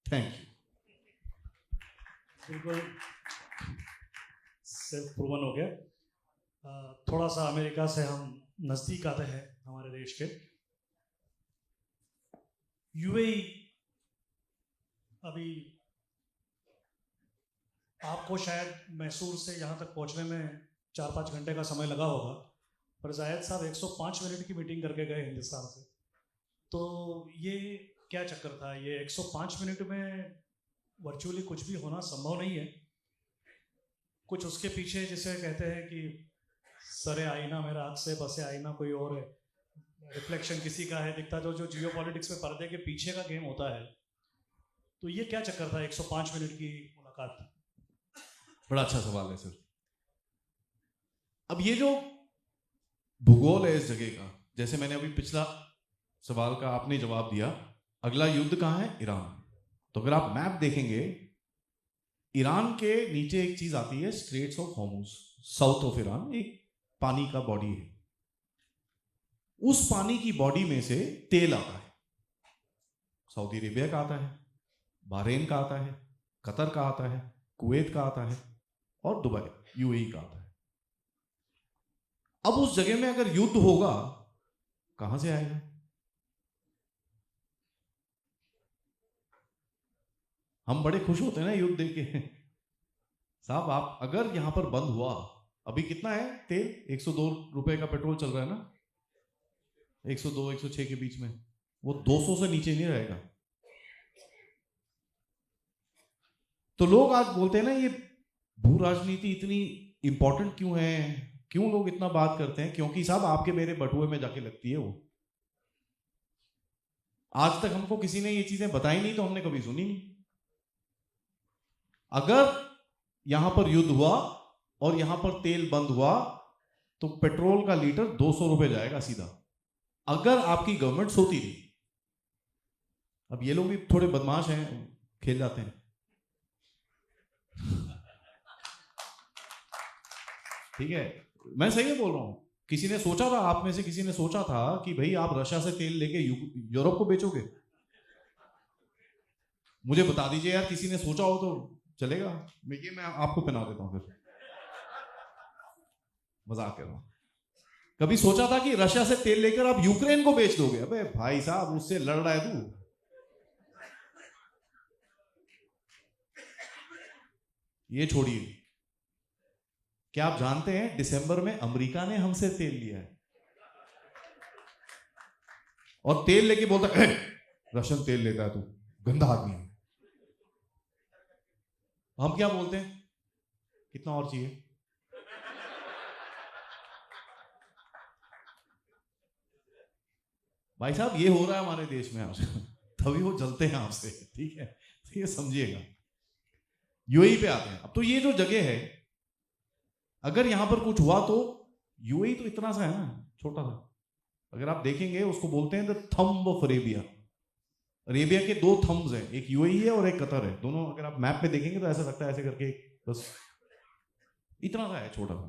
Thank you. बिल्कुल सेल्फ प्रूवन हो गया। थोड़ा सा अमेरिका से हम नजदीक आते हैं हमारे देश के। यूएई अभी आपको शायद मैसूर से यहाँ तक पहुँचने में 4-5 घंटे का समय लगा होगा, पर जायद साहब 105 मिनट की मीटिंग करके गए हिंदुस्तान से। तो ये क्या चक्कर था? ये 105 मिनट में वर्चुअली कुछ भी होना संभव नहीं है। कुछ उसके पीछे जिसे कहते हैं कि सरे आईना मेरा हाथ से बसे आईना कोई और है, रिफ्लेक्शन किसी का है दिखता, जो जियो पॉलिटिक्स में पर्दे के पीछे का गेम होता है। तो ये क्या चक्कर था 105 मिनट की मुलाकात? बड़ा अच्छा सवाल है सर। अब ये जो भूगोल है इस जगह का, जैसे मैंने अभी पिछला सवाल का आपने जवाब दिया, अगला युद्ध कहाँ है? ईरान। तो अगर आप मैप देखेंगे, ईरान के नीचे एक चीज आती है, straits of Hormuz, south of Iran, एक पानी का बॉडी है। उस पानी की बॉडी में से तेल आता है। सऊदी अरेबिया का आता है, बहरीन का आता है, कतर का आता है, कुवैत का आता है और दुबई यूएई का आता है। अब उस जगह में अगर युद्ध होगा, कहां से आएगा? हम बड़े खुश होते हैं ना युद्ध देख के। साहब आप अगर यहां पर बंद हुआ, अभी कितना है तेल? 102 रुपए का पेट्रोल चल रहा है ना, 102 106 के बीच में, वो 200 से नीचे नहीं रहेगा। तो लोग आज बोलते हैं ना, ये भू राजनीति इतनी इंपॉर्टेंट क्यों है, क्यों लोग इतना बात करते हैं? क्योंकि साहब आपके मेरे बटुए में जाके लगती है वो। आज तक हमको किसी ने ये चीजें बताई नहीं, तो हमने कभी सुनी नहीं। अगर यहां पर युद्ध हुआ और यहां पर तेल बंद हुआ, तो पेट्रोल का लीटर 200 रुपए जाएगा सीधा, अगर आपकी गवर्नमेंट सोती रही। अब ये लोग भी थोड़े बदमाश हैं, खेल जाते हैं। ठीक है, मैं सही में बोल रहा हूं। किसी ने सोचा था, आप में से किसी ने सोचा था कि भाई आप रशिया से तेल लेके यूरोप को बेचोगे? मुझे बता दीजिए यार, किसी ने सोचा हो तो चलेगा। मैं आपको पहना देता हूं, फिर मजाक कर रहा हूं। कभी सोचा था कि रशिया से तेल लेकर आप यूक्रेन को बेच दोगे? अबे भाई साहब, उससे लड़ रहा है तू। ये छोड़िए, क्या आप जानते हैं दिसंबर में अमेरिका ने हमसे तेल लिया है, और तेल लेके बोलता है रशियन तेल लेता है तू, गंदा आदमी है। हम क्या बोलते हैं? कितना और चाहिए? भाई साहब, ये हो रहा है हमारे देश में आज, तभी वो जलते हैं आपसे। ठीक है, तो ये समझिएगा। यूएई पे आते हैं। अब तो ये जो जगह है, अगर यहां पर कुछ हुआ तो, यूएई तो इतना सा है ना, छोटा सा। अगर आप देखेंगे, उसको बोलते हैं the thumb of Arabia. Arabia के 2 थम्ब्स हैं, एक यूएई है और एक कतर है। दोनों अगर आप मैप पे देखेंगे तो ऐसा लगता है, ऐसे करके बस इतना सा है, छोटा सा।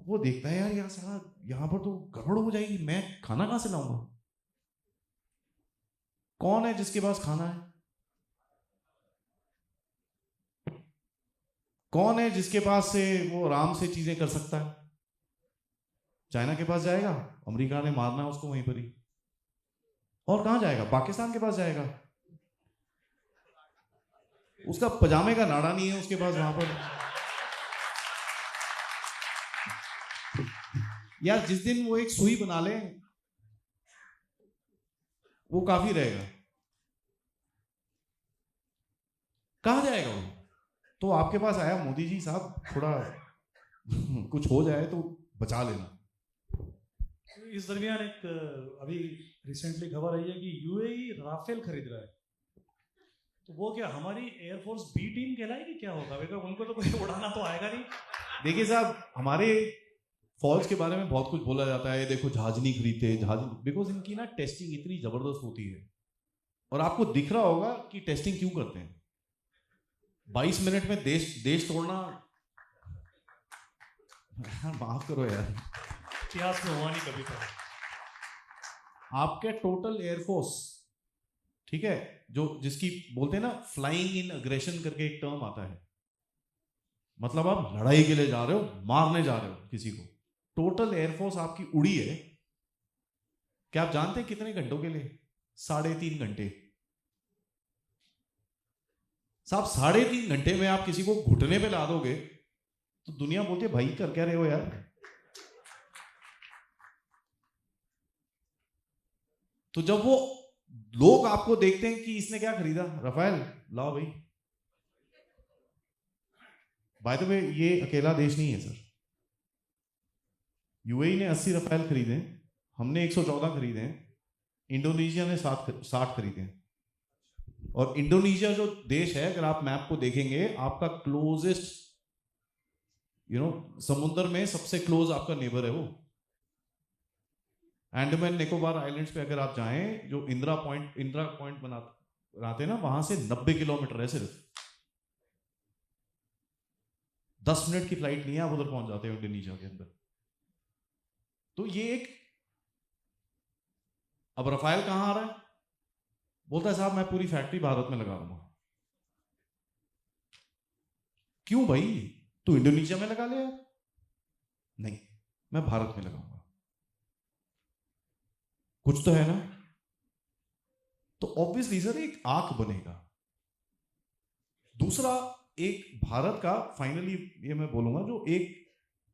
वो देखता है यार, यहां पर तो गड़बड़ हो जाएगी, मैं खाना कहां से लाऊंगा? कौन है जिसके पास खाना है? कौन है जिसके पास से वो आराम से चीजें कर सकता है? चाइना के पास जाएगा, अमेरिका ने मारना है उसको वहीं पर ही। और कहां जाएगा? पाकिस्तान के पास जाएगा। उसका पजामे का नाड़ा नहीं है उसके पास वहां पर। यार जिस दिन वो एक सुई बना ले, वो काफी रहेगा। कहां जाएगा वो? तो आपके पास आया मोदी जी, साहब थोड़ा कुछ हो जाए तो बचा लेना। इस दरमियान एक अभी रिसेंटली खबर आई है कि यूएई राफेल खरीद रहा है। तो वो क्या हमारी एयरफोर्स बी टीम कहलाएगी? क्या होगा? बिकॉज उनको तो कोई उड़ाना तो आएगा नहीं। देखिए साहब, हमारे फौज के बारे में बहुत कुछ बोला जाता है, देखो जहाज नहीं खरीदते, जहाज, बिकॉज इनकी ना टेस्टिंग इतनी जबरदस्त होती है। और आपको दिख रहा होगा कि टेस्टिंग क्यों करते हैं। 22 मिनट में देश तोड़ना, माफ करो यार, इतिहास में हुआ नहीं कभी तो। आपके टोटल एयरफोर्स, ठीक है, जो जिसकी बोलते हैं ना फ्लाइंग इन अग्रेशन करके एक टर्म आता है, मतलब आप लड़ाई के लिए जा रहे हो, मारने जा रहे हो किसी को। टोटल एयरफोर्स आपकी उड़ी है, क्या आप जानते हैं कितने घंटों के लिए? 3.5 घंटे। साहब 3.5 घंटे में आप किसी को घुटने पे ला दोगे तो दुनिया बोलती है भाई कर क्या रहे हो यार। तो जब वो लोग आपको देखते हैं कि इसने क्या खरीदा, राफेल, लाओ भाई। बाय द वे ये अकेला देश नहीं है सर, यूएई ने 80 राफेल खरीदे, हमने 114 खरीदे हैं, इंडोनेशिया ने 60 खरीदे हैं। और इंडोनेशिया जो देश है, अगर आप मैप को देखेंगे, आपका क्लोजेस्ट समुद्र में सबसे क्लोज आपका नेबर है वो। अंडमान निकोबार आइलैंड्स पे अगर आप जाएं, जो इंदिरा पॉइंट बनाते हैं ना, वहां से 90 किलोमीटर है सिर्फ। 10 मिनट की फ्लाइट नहीं है, आप उधर पहुंच जाते हो इंडोनेशिया के अंदर। तो ये एक, अब राफेल कहां आ रहा है, बोलता है साहब मैं पूरी फैक्ट्री भारत में लगा दूंगा। क्यों भाई, तू इंडोनेशिया में लगा ले यार। नहीं, मैं भारत में लगाऊंगा, कुछ तो है ना। तो ऑब्वियसली सर एक आंख बनेगा। दूसरा, एक भारत का फाइनली ये मैं बोलूंगा, जो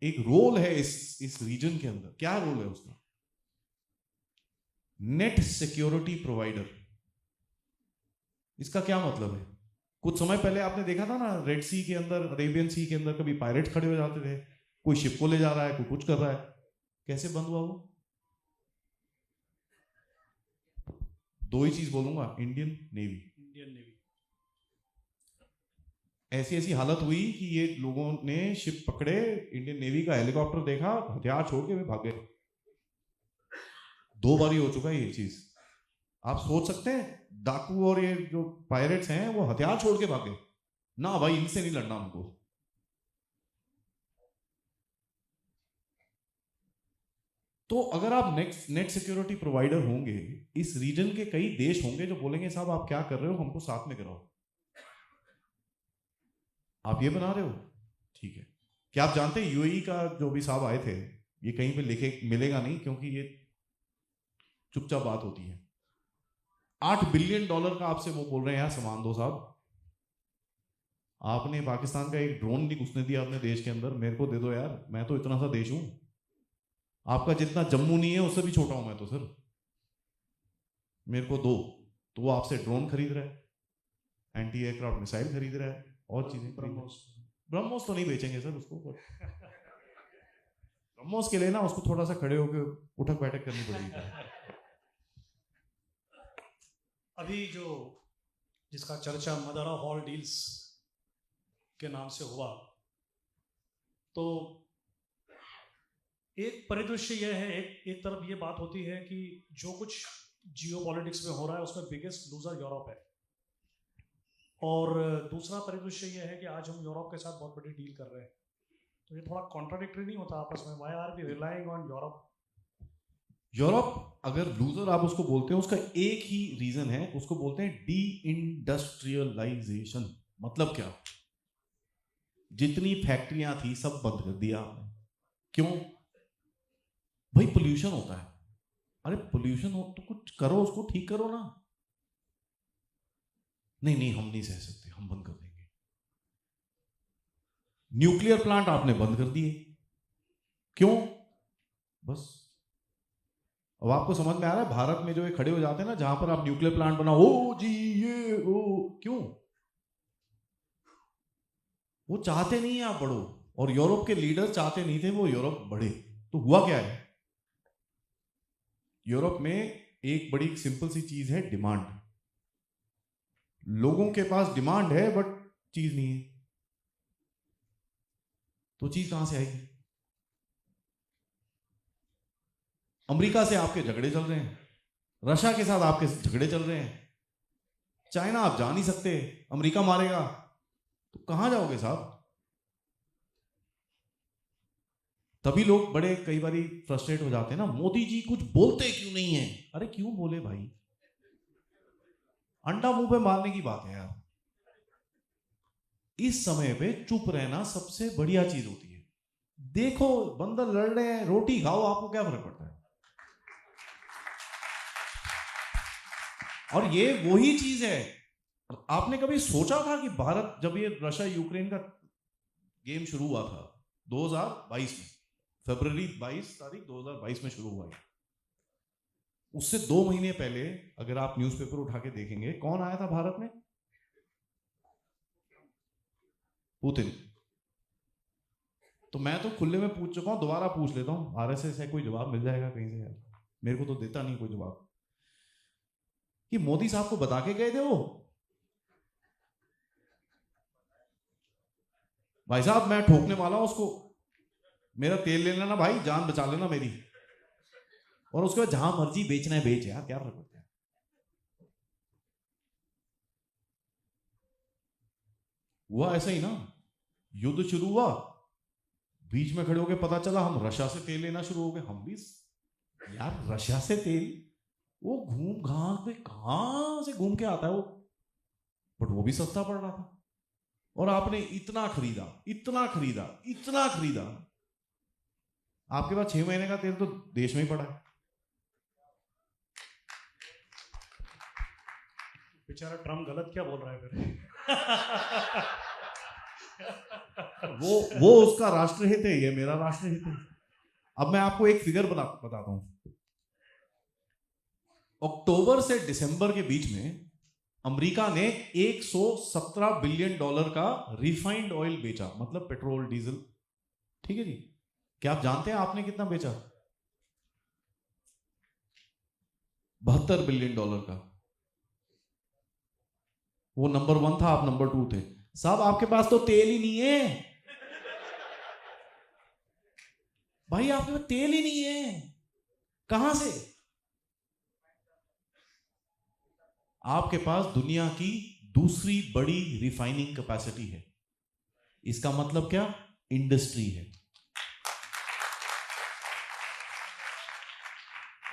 एक रोल है इस रीजन के अंदर। क्या रोल है उसका? Net security provider. इसका क्या मतलब है? कुछ समय पहले आपने देखा था ना, रेड सी के अंदर, अरेबियन सी के अंदर कभी पायरेट खड़े हो जाते थे, कोई शिप को ले जा रहा है, कोई कुछ कर रहा है। कैसे बंद हुआ वो? दो ही चीज बोलूंगा, इंडियन नेवी। ऐसी ऐसी हालत हुई कि ये लोगों ने शिप पकड़े, इंडियन नेवी का हेलीकॉप्टर देखा, हथियार छोड़ के वे भागे। 2 बार हो चुका है ये चीज। आप सोच सकते हैं, डाकू और ये जो पायरेट्स हैं वो हथियार छोड़ के भागे ना, भाई इनसे नहीं लड़ना हमको। तो अगर आप नेट सिक्योरिटी प्रोवाइडर होंगे, इस रीजन के कई देश होंगे जो बोलेंगे साहब आप क्या कर रहे हो, हमको साथ में कराओ। आप ये बना रहे हो, ठीक है। क्या आप जानते हैं यूएई का जो भी साहब आए थे, ये कहीं पे लिखे मिलेगा नहीं क्योंकि ये चुपचाप बात होती है। $8 बिलियन का आपसे वो बोल रहे हैं यार सामान दो साहब। आपने पाकिस्तान का एक ड्रोन नहीं घुसने दिया अपने देश के अंदर, मेरे को दे दो यार, मैं तो इतना सा देश हूं। आपका जितना जम्मू नहीं है उससे भी छोटा हूं मैं तो सर, मेरे को दो। तो वो आपसे ड्रोन खरीद रहा है, एंटी एयरक्राफ्ट मिसाइल खरीद रहा है, और चीजें। ब्रह्मोस तो नहीं बेचेंगे सर उसको, ब्रह्मोस के लिए ना उसको थोड़ा सा खड़े होकर उठक बैठक करनी पड़ेगी। अभी जो जिसका चर्चा मदर ऑफ ऑल डील्स के नाम से हुआ, तो एक परिदृश्य यह है, एक तरफ ये बात होती है कि जो कुछ जियोपॉलिटिक्स में हो रहा है उसमें बिगेस्ट लूजर यूरोप है, और दूसरा परिदृश्य यह है कि आज हम यूरोप के साथ बहुत बड़ी डील कर रहे हैं। तो ये थोड़ा कॉन्ट्राडिक्टरी नहीं होता आपस में? Why are we relying on Europe? Europe अगर लूजर आप उसको बोलते हैं, उसका एक ही रीजन है, उसको बोलते हैं डी इंडस्ट्रियलाइजेशन। मतलब क्या? जितनी फैक्ट्रियां थी सब बंद कर दिया आपने। क्यों भाई? पोल्यूशन होता है। अरे पोल्यूशन हो तो कुछ करो, उसको ठीक करो ना। नहीं हम नहीं सह सकते, हम बंद कर देंगे। न्यूक्लियर प्लांट आपने बंद कर दिए, क्यों? बस अब आपको समझ में आ रहा है, भारत में जो ये खड़े हो जाते हैं ना, जहां पर आप न्यूक्लियर प्लांट बनाओ, ओ जी ये ओ, क्यों? वो चाहते नहीं है आप बढ़ो, और यूरोप के लीडर चाहते नहीं थे वो यूरोप बढ़े। तो हुआ क्या है? यूरोप में एक बड़ी सिंपल सी चीज है, डिमांड। लोगों के पास डिमांड है बट चीज नहीं है, तो चीज कहां से आएगी? अमेरिका से आपके झगड़े चल रहे हैं, रशिया के साथ आपके झगड़े चल रहे हैं, चाइना आप जा नहीं सकते, अमेरिका मारेगा, तो कहां जाओगे साहब? तभी लोग बड़े कई बार फ्रस्ट्रेट हो जाते हैं ना, मोदी जी कुछ बोलते क्यों नहीं है? अरे क्यों बोले भाई? अंडा मुंह पे मारने की बात है यार। इस समय पे चुप रहना सबसे बढ़िया चीज होती है। देखो बंदर लड़ रहे हैं, रोटी खाओ, आपको क्या फर्क पड़ता है? और ये वही चीज है, आपने कभी सोचा था कि भारत, जब ये रशिया यूक्रेन का गेम शुरू हुआ था 2022 में, फरवरी 22 तारीख 2022 में शुरू हुआ है, उससे 2 महीने पहले अगर आप न्यूज़पेपर उठा के देखेंगे, कौन आया था भारत में? पुतिन। तो मैं तो खुले में पूछ चुका हूं, दोबारा पूछ लेता हूं, आरएसएस है, कोई जवाब मिल जाएगा कहीं से यार? मेरे को तो देता नहीं कोई जवाब कि मोदी साहब को बता के गए थे वो, भाई साहब मैं ठोकने वाला हूं उसको, मेरा तेल ले लेना भाई, जान बचा लेना मेरी, और उसके बाद जहां मर्जी बेचना है बेच यार, क्या फर्क पड़ता है। हुआ ऐसा ही ना, युद्ध शुरू हुआ, बीच में खड़े होके पता चला हम रशिया से तेल लेना शुरू हो गए। हम भी यार रशिया से तेल, वो घूम घाम के कहां से घूम के आता है वो, बट वो भी सस्ता पड़ रहा था, और आपने इतना खरीदा, इतना खरीदा, इतना खरीदा, आपके पास 6 महीने का तेल तो देश में ही पड़ा है। बेचारा ट्रम्प गलत क्या बोल रहा है फिर? वो उसका राष्ट्रहित है, ये मेरा राष्ट्रहित है। अब मैं आपको एक फिगर बताता हूं। अक्टूबर से दिसंबर के बीच में अमेरिका ने 117 बिलियन डॉलर का रिफाइंड ऑयल बेचा, मतलब पेट्रोल डीजल, ठीक है जी। क्या आप जानते हैं आपने कितना बेचा? 72 बिलियन डॉलर का। वो नंबर 1 था, आप नंबर 2 थे। साहब आपके पास तो तेल ही नहीं है भाई, आपके पास तेल ही नहीं है, कहां से? आपके पास दुनिया की दूसरी बड़ी रिफाइनिंग कैपेसिटी है। इसका मतलब क्या? इंडस्ट्री है।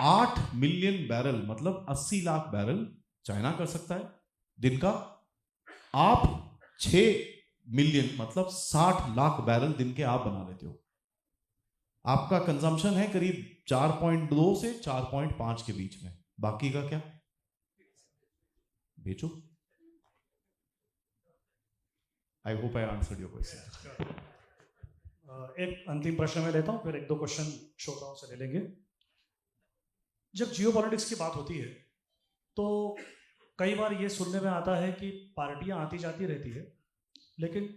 8 मिलियन बैरल मतलब 80 लाख बैरल चाइना कर सकता है दिन का। आप 6 मिलियन मतलब 60 लाख बैरल दिन के आप बना लेते हो। आपका कंजम्पशन है करीब 4.2 से 4.5 के बीच में। बाकी का क्या? बेचो। I hope I answered your question. एक अंतिम प्रश्न मैं लेता हूं, फिर 1-2 क्वेश्चन श्रोताओं से ले लेंगे। जब जियोपॉलिटिक्स की बात होती है तो कई बार ये सुनने में आता है कि पार्टियां आती जाती रहती है, लेकिन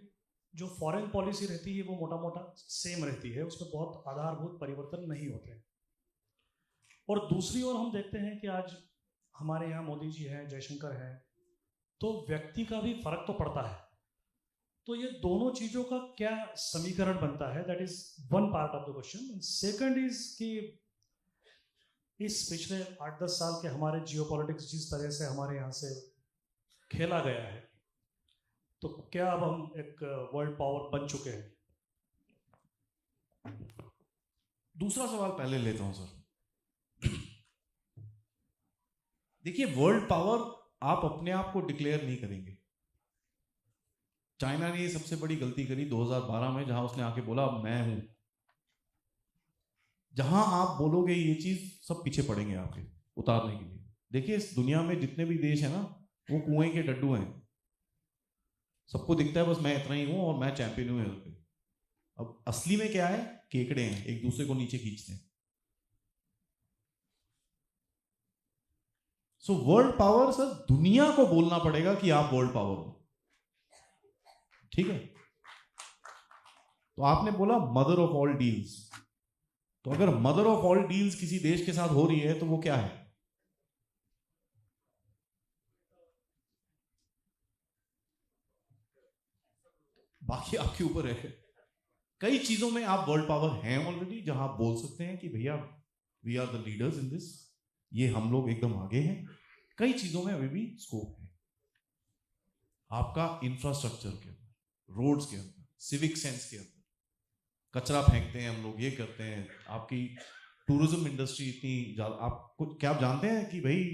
जो फॉरेन पॉलिसी रहती है वो मोटा मोटा सेम रहती है, उसमें बहुत आधारभूत परिवर्तन नहीं होते हैं। और दूसरी ओर हम देखते हैं कि आज हमारे यहाँ मोदी जी हैं, जयशंकर हैं, तो व्यक्ति का भी फर्क तो पड़ता है। तो ये दोनों चीज़ों का क्या समीकरण बनता है? That is one part of the question. Second is कि इस पिछले 8-10 साल के हमारे जियोपॉलिटिक्स जिस तरह से हमारे यहाँ से खेला गया है, तो क्या अब हम एक वर्ल्ड पावर बन चुके हैं? दूसरा सवाल पहले लेता हूं सर। देखिए, वर्ल्ड पावर आप अपने आप को डिक्लेयर नहीं करेंगे। चाइना ने ये सबसे बड़ी गलती करी 2012 में, जहां उसने आके बोला अब मैं हूं। जहां आप बोलोगे ये चीज, सब पीछे पड़ेंगे आपके उतारने के लिए। देखिए, इस दुनिया में जितने भी देश हैं ना, वो कुएं के डड्डू हैं। सबको दिखता है बस मैं इतना ही हूं और मैं चैंपियन हूं यहाँ पे। अब असली में क्या है? केकड़े हैं, एक दूसरे को नीचे खींचते हैं। सो वर्ल्ड पावर सर, दुनिया को बोलना पड़ेगा कि आप वर्ल्ड पावर हो, ठीक है? तो आपने बोला मदर ऑफ ऑल डील्स, तो अगर मदर ऑफ ऑल डील्स किसी देश के साथ हो रही है तो वो क्या है? बाकी आपके ऊपर है। कई चीजों में आप वर्ल्ड पावर हैं ऑलरेडी, जहां आप बोल सकते हैं कि भैया we are the leaders in this, ये हम लोग एकदम आगे हैं। कई चीजों में अभी भी स्कोप है। आपका इंफ्रास्ट्रक्चर के अंदर, रोड्स के अंदर, सिविक सेंस के अंदर, कचरा फेंकते हैं हम लोग, ये करते हैं। आपकी टूरिज्म इंडस्ट्री इतनी ज्यादा, आपको क्या आप जानते हैं कि भाई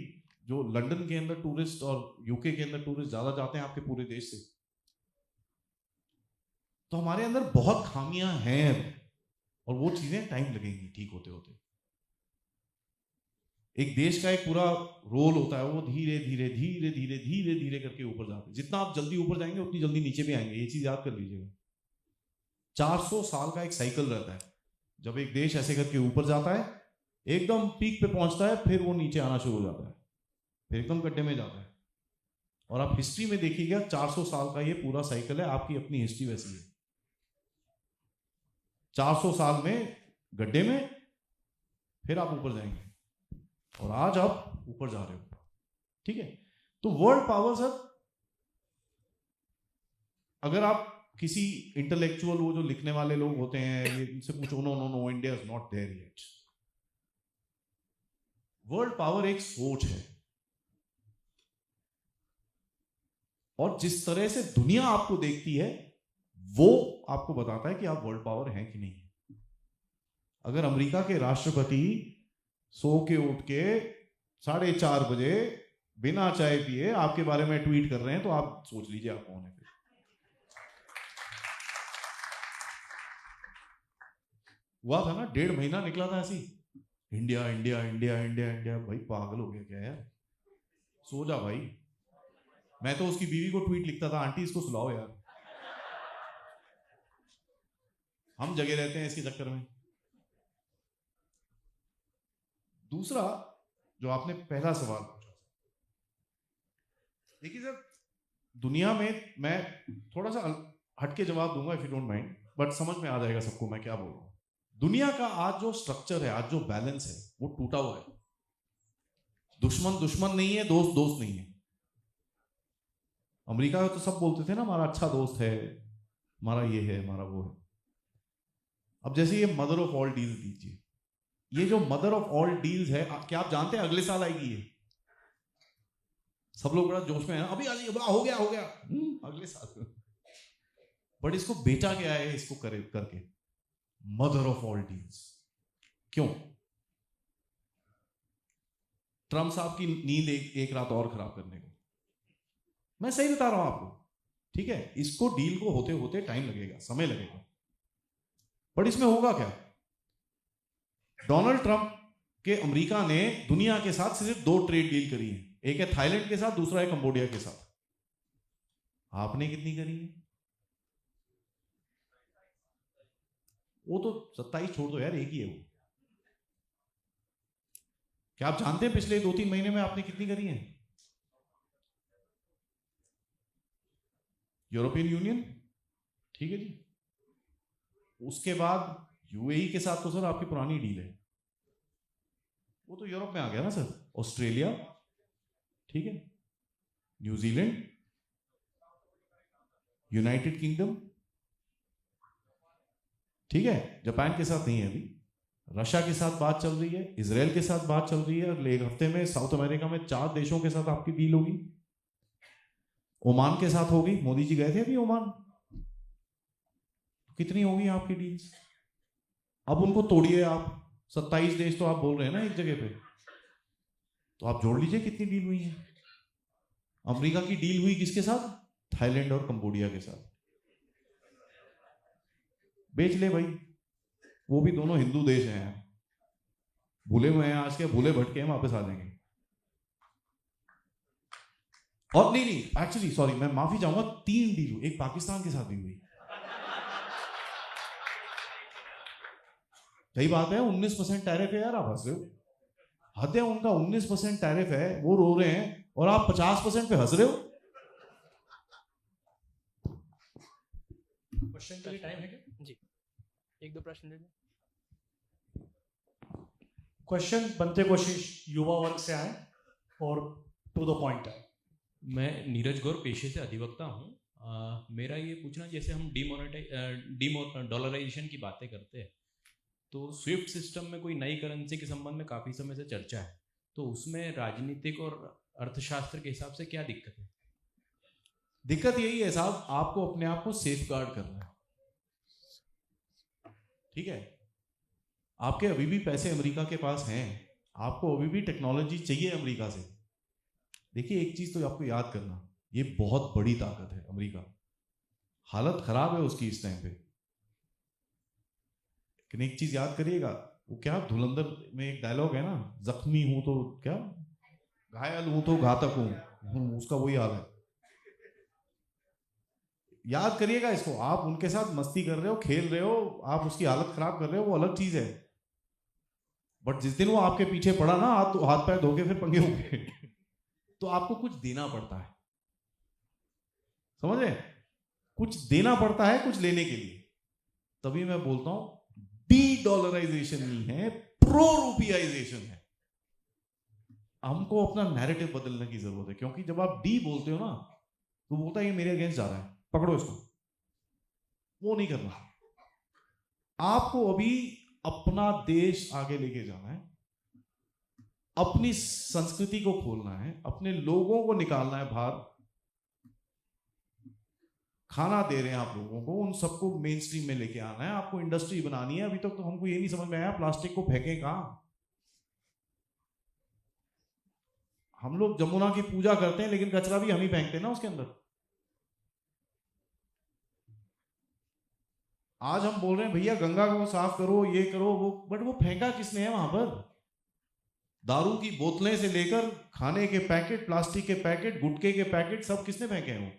जो लंदन के अंदर टूरिस्ट और यूके के अंदर टूरिस्ट ज्यादा जाते हैं आपके पूरे देश से। तो हमारे अंदर बहुत खामियां हैं और वो चीजें टाइम लगेंगी ठीक होते होते। एक देश का एक पूरा रोल होता है, वो धीरे धीरे धीरे धीरे धीरे धीरे करके ऊपर जाते हैं। जितना आप जल्दी ऊपर जाएंगे उतनी जल्दी नीचे भी आएंगे, ये चीज याद कर लीजिएगा। 400 साल का एक साइकिल रहता है। जब एक देश ऐसे करके ऊपर जाता है, एकदम पीक पे पहुंचता है, फिर वो नीचे आना शुरू हो जाता है, फिर एकदम गड्ढे में जाता है। और आप हिस्ट्री में देखिएगा, 400 साल का ये पूरा साइकिल है, आपकी अपनी हिस्ट्री वैसी है। 400 साल में गड्ढे में, फिर आप ऊपर जाएंगे, और आज आप ऊपर जा रहे हो। ठीक है, तो वर्ल्ड पावर सर, अगर आप किसी इंटेलेक्चुअल, वो जो लिखने वाले लोग होते हैं, ये इनसे पूछो, no no no, India is not there yet. World power एक सोच है, और जिस तरह से दुनिया आपको देखती है वो आपको बताता है कि आप वर्ल्ड पावर हैं कि नहीं। अगर अमेरिका के राष्ट्रपति सो के उठ के 4:30 बजे बिना चाय पिए आपके बारे में ट्वीट कर रहे हैं, तो आप सोच लीजिए आप कौन है। हुआ था ना, 1.5 महीना निकला था ऐसी, India India India India India. भाई पागल हो गया क्या यार, सो जा भाई। मैं तो उसकी बीवी को ट्वीट लिखता था, आंटी इसको सुलाओ यार, हम जगे रहते हैं इसके चक्कर में। दूसरा जो आपने पहला सवाल पूछा, देखिए सर, दुनिया में, मैं थोड़ा सा हटके जवाब दूंगा if you don't mind, but समझ में आ जाएगा सबको मैं क्या बोल रहा हूं। दुनिया का आज जो स्ट्रक्चर है, आज जो बैलेंस है, वो टूटा हुआ है। दुश्मन दुश्मन नहीं है, दोस्त दोस्त नहीं है। अमेरिका में तो सब बोलते थे ना, हमारा अच्छा दोस्त है, हमारा ये है, हमारा वो है। अब जैसे ये मदर ऑफ ऑल डील्स दीजिए, ये जो मदर ऑफ ऑल डील्स है, क्या आप जानते हैं अगले साल आएगी ये? सब लोग बड़ा जोश में है, अभी आ जाइए, हो गया हो गया, अगले साल। बट इसको बेचा गया है, इसको करके मदर ऑफ ऑल डील्स। क्यों? ट्रम्प साहब की नींद एक रात और खराब करने को। मैं सही बता रहा हूं आपको, ठीक है? इसको डील को होते होते टाइम लगेगा, समय लगेगा, बट इसमें होगा क्या? डोनाल्ड ट्रंप के अमेरिका ने दुनिया के साथ सिर्फ 2 ट्रेड डील करी है, एक है थाईलैंड के साथ, दूसरा है कंबोडिया के साथ। आपने कितनी करी है? वो तो 27 छोड़ दो यार, एक ही है वो। क्या आप जानते हैं पिछले 2-3 महीने में आपने कितनी करी है? यूरोपियन यूनियन, ठीक है जी। उसके बाद यूएई के साथ तो सर आपकी पुरानी डील है, वो तो यूरोप में आ गया ना सर। ऑस्ट्रेलिया, ठीक है, न्यूजीलैंड, यूनाइटेड किंगडम, ठीक है, जापान के साथ नहीं है अभी, रशिया के साथ बात चल रही है, इजराइल के साथ बात चल रही है, अगले एक हफ्ते में साउथ अमेरिका में 4 देशों के साथ आपकी डील होगी। ओमान के साथ होगी, मोदी जी गए थे अभी ओमान। कितनी होगी आपकी डील्स? अब उनको तोड़िए आप, 27 देश तो आप बोल रहे हैं ना एक जगह पे, तो आप जोड़ लीजिए कितनी डील हुई है। अमेरिका की डील हुई किसके साथ? थाईलैंड और कंबोडिया के साथ। बेच ले भाई, वो भी दोनों हिंदू देश हैं, भूले हुए हैं, आज के भूले भटके हैं, वापस आ जाएंगे। और नहीं एक्चुअली सॉरी, मैं माफी चाहूंगा, 3 डील हुई, एक पाकिस्तान के साथ भी हुई। सही बात है, 19% टैरिफ है यार, आप हंस रहे हो। हद है, उनका 19% टैरिफ है, वो रो रहे हैं, और आप 50% पे हंस रहे हो। क्वेश्चन के लिए टाइम है क्या? जी, 1-2 प्रश्न ले लें। क्वेश्चन बनते कोशिश युवा वर्ग से आए और टू द पॉइंट है। मैं नीरज गौर, पेशे से अधिवक्ता हूँ। मेरा ये पूछना, जैसे हम डॉलराइजेशन की बातें करते हैं, तो स्विफ्ट सिस्टम में कोई नई करेंसी के संबंध में काफ़ी समय से चर्चा है, तो उसमें राजनीतिक और अर्थशास्त्र के हिसाब से क्या दिक्कत है? दिक्कत यही है साहब, आपको अपने आप को सेफ गार्ड करना है, ठीक है? आपके अभी भी पैसे अमेरिका के पास हैं, आपको अभी भी टेक्नोलॉजी चाहिए अमेरिका से। देखिए एक चीज तो आपको याद करना, ये बहुत बड़ी ताकत है अमेरिका, हालत खराब है उसकी इस टाइम पे, लेकिन एक चीज याद करिएगा, वो क्या धुरंधर में एक डायलॉग है ना, जख्मी हूं तो क्या, घायल हूं तो घातक हूं, उसका वही हाल है। याद करिएगा इसको, आप उनके साथ मस्ती कर रहे हो, खेल रहे हो, आप उसकी हालत खराब कर रहे हो, वो अलग चीज है। बट जिस दिन वो आपके पीछे पड़ा ना, हाथ पैर धो के फिर पंगे होंगे तो आपको कुछ देना पड़ता है, समझ रहे? कुछ देना पड़ता है कुछ लेने के लिए। तभी मैं बोलता हूं डी डॉलराइजेशन नहीं है, प्रो रुपीआइजेशन है। हमको अपना नैरेटिव बदलने की जरूरत है, क्योंकि जब आप डी बोलते हो ना, तो बोलता है ये मेरे अगेंस्ट जा रहा है, पकड़ो इसको। वो नहीं करना। आपको अभी अपना देश आगे लेके जाना है, अपनी संस्कृति को खोलना है, अपने लोगों को निकालना है बाहर। खाना दे रहे हैं आप लोगों को, उन सबको मेन स्ट्रीम में लेके आना है, आपको इंडस्ट्री बनानी है। अभी तक तो हमको ये नहीं समझ में आया प्लास्टिक को फेंकें कहां। हम लोग जमुना की पूजा करते हैं, लेकिन कचरा भी हम ही फेंकते हैं ना उसके अंदर। आज हम बोल रहे हैं भैया गंगा को साफ करो, ये करो, वो, बट वो फेंका किसने है वहां पर? दारू की बोतलें से लेकर खाने के पैकेट, प्लास्टिक के पैकेट, गुटखे के पैकेट, सब किसने फेंके हैं? वो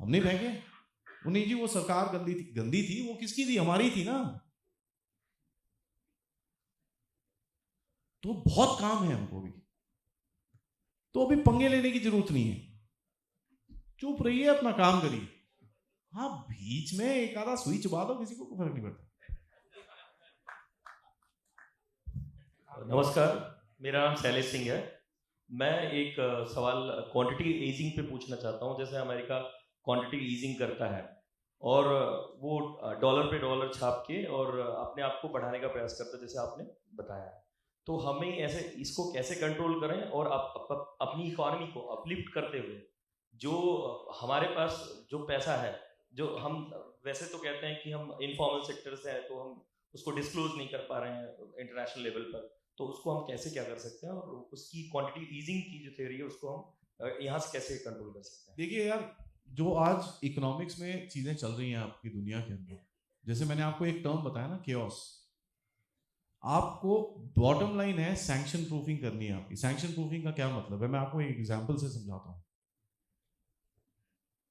हमने फेंके। वो नहीं जी, वो सरकार गंदी थी, वो किसकी थी? हमारी थी ना। तो बहुत काम है हमको भी, तो अभी पंगे लेने की जरूरत नहीं है। चुप रहिए, अपना काम करिए। हाँ, बीच में एक आधा सुई चबा दो, किसी को फर्क नहीं पड़ता। नमस्कार, मेरा नाम शैलेश सिंह है। मैं एक सवाल क्वांटिटी ईजिंग पे पूछना चाहता हूँ। जैसे अमेरिका क्वांटिटी ईजिंग करता है और वो डॉलर पे डॉलर छाप के और अपने आप को बढ़ाने का प्रयास करता है, जैसे आपने बताया। तो हमें ऐसे इसको कैसे कंट्रोल करें और अपनी इकोनॉमी को अपलिफ्ट करते हुए, जो हमारे पास जो पैसा है, जो हम वैसे तो कहते हैं कि हम इनफॉर्मल सेक्टर से हैं, तो हम उसको डिस्क्लोज नहीं कर पा रहे हैं इंटरनेशनल लेवल पर, तो उसको हम कैसे क्या कर सकते हैं, और उसकी क्वांटिटी ईजिंग की जो थ्योरी है उसको हम यहाँ से कैसे कंट्रोल कर सकते हैं? देखिए यार, जो आज इकोनॉमिक्स में चीजें चल रही हैं आपकी दुनिया के अंदर, जैसे मैंने आपको एक टर्म बताया ना, केओस। आपको बॉटम लाइन है सैंक्शन प्रूफिंग करनी है आपकी। सैंक्शन प्रूफिंग का क्या मतलब है, मैं आपको एक एग्जांपल से समझाता हूं।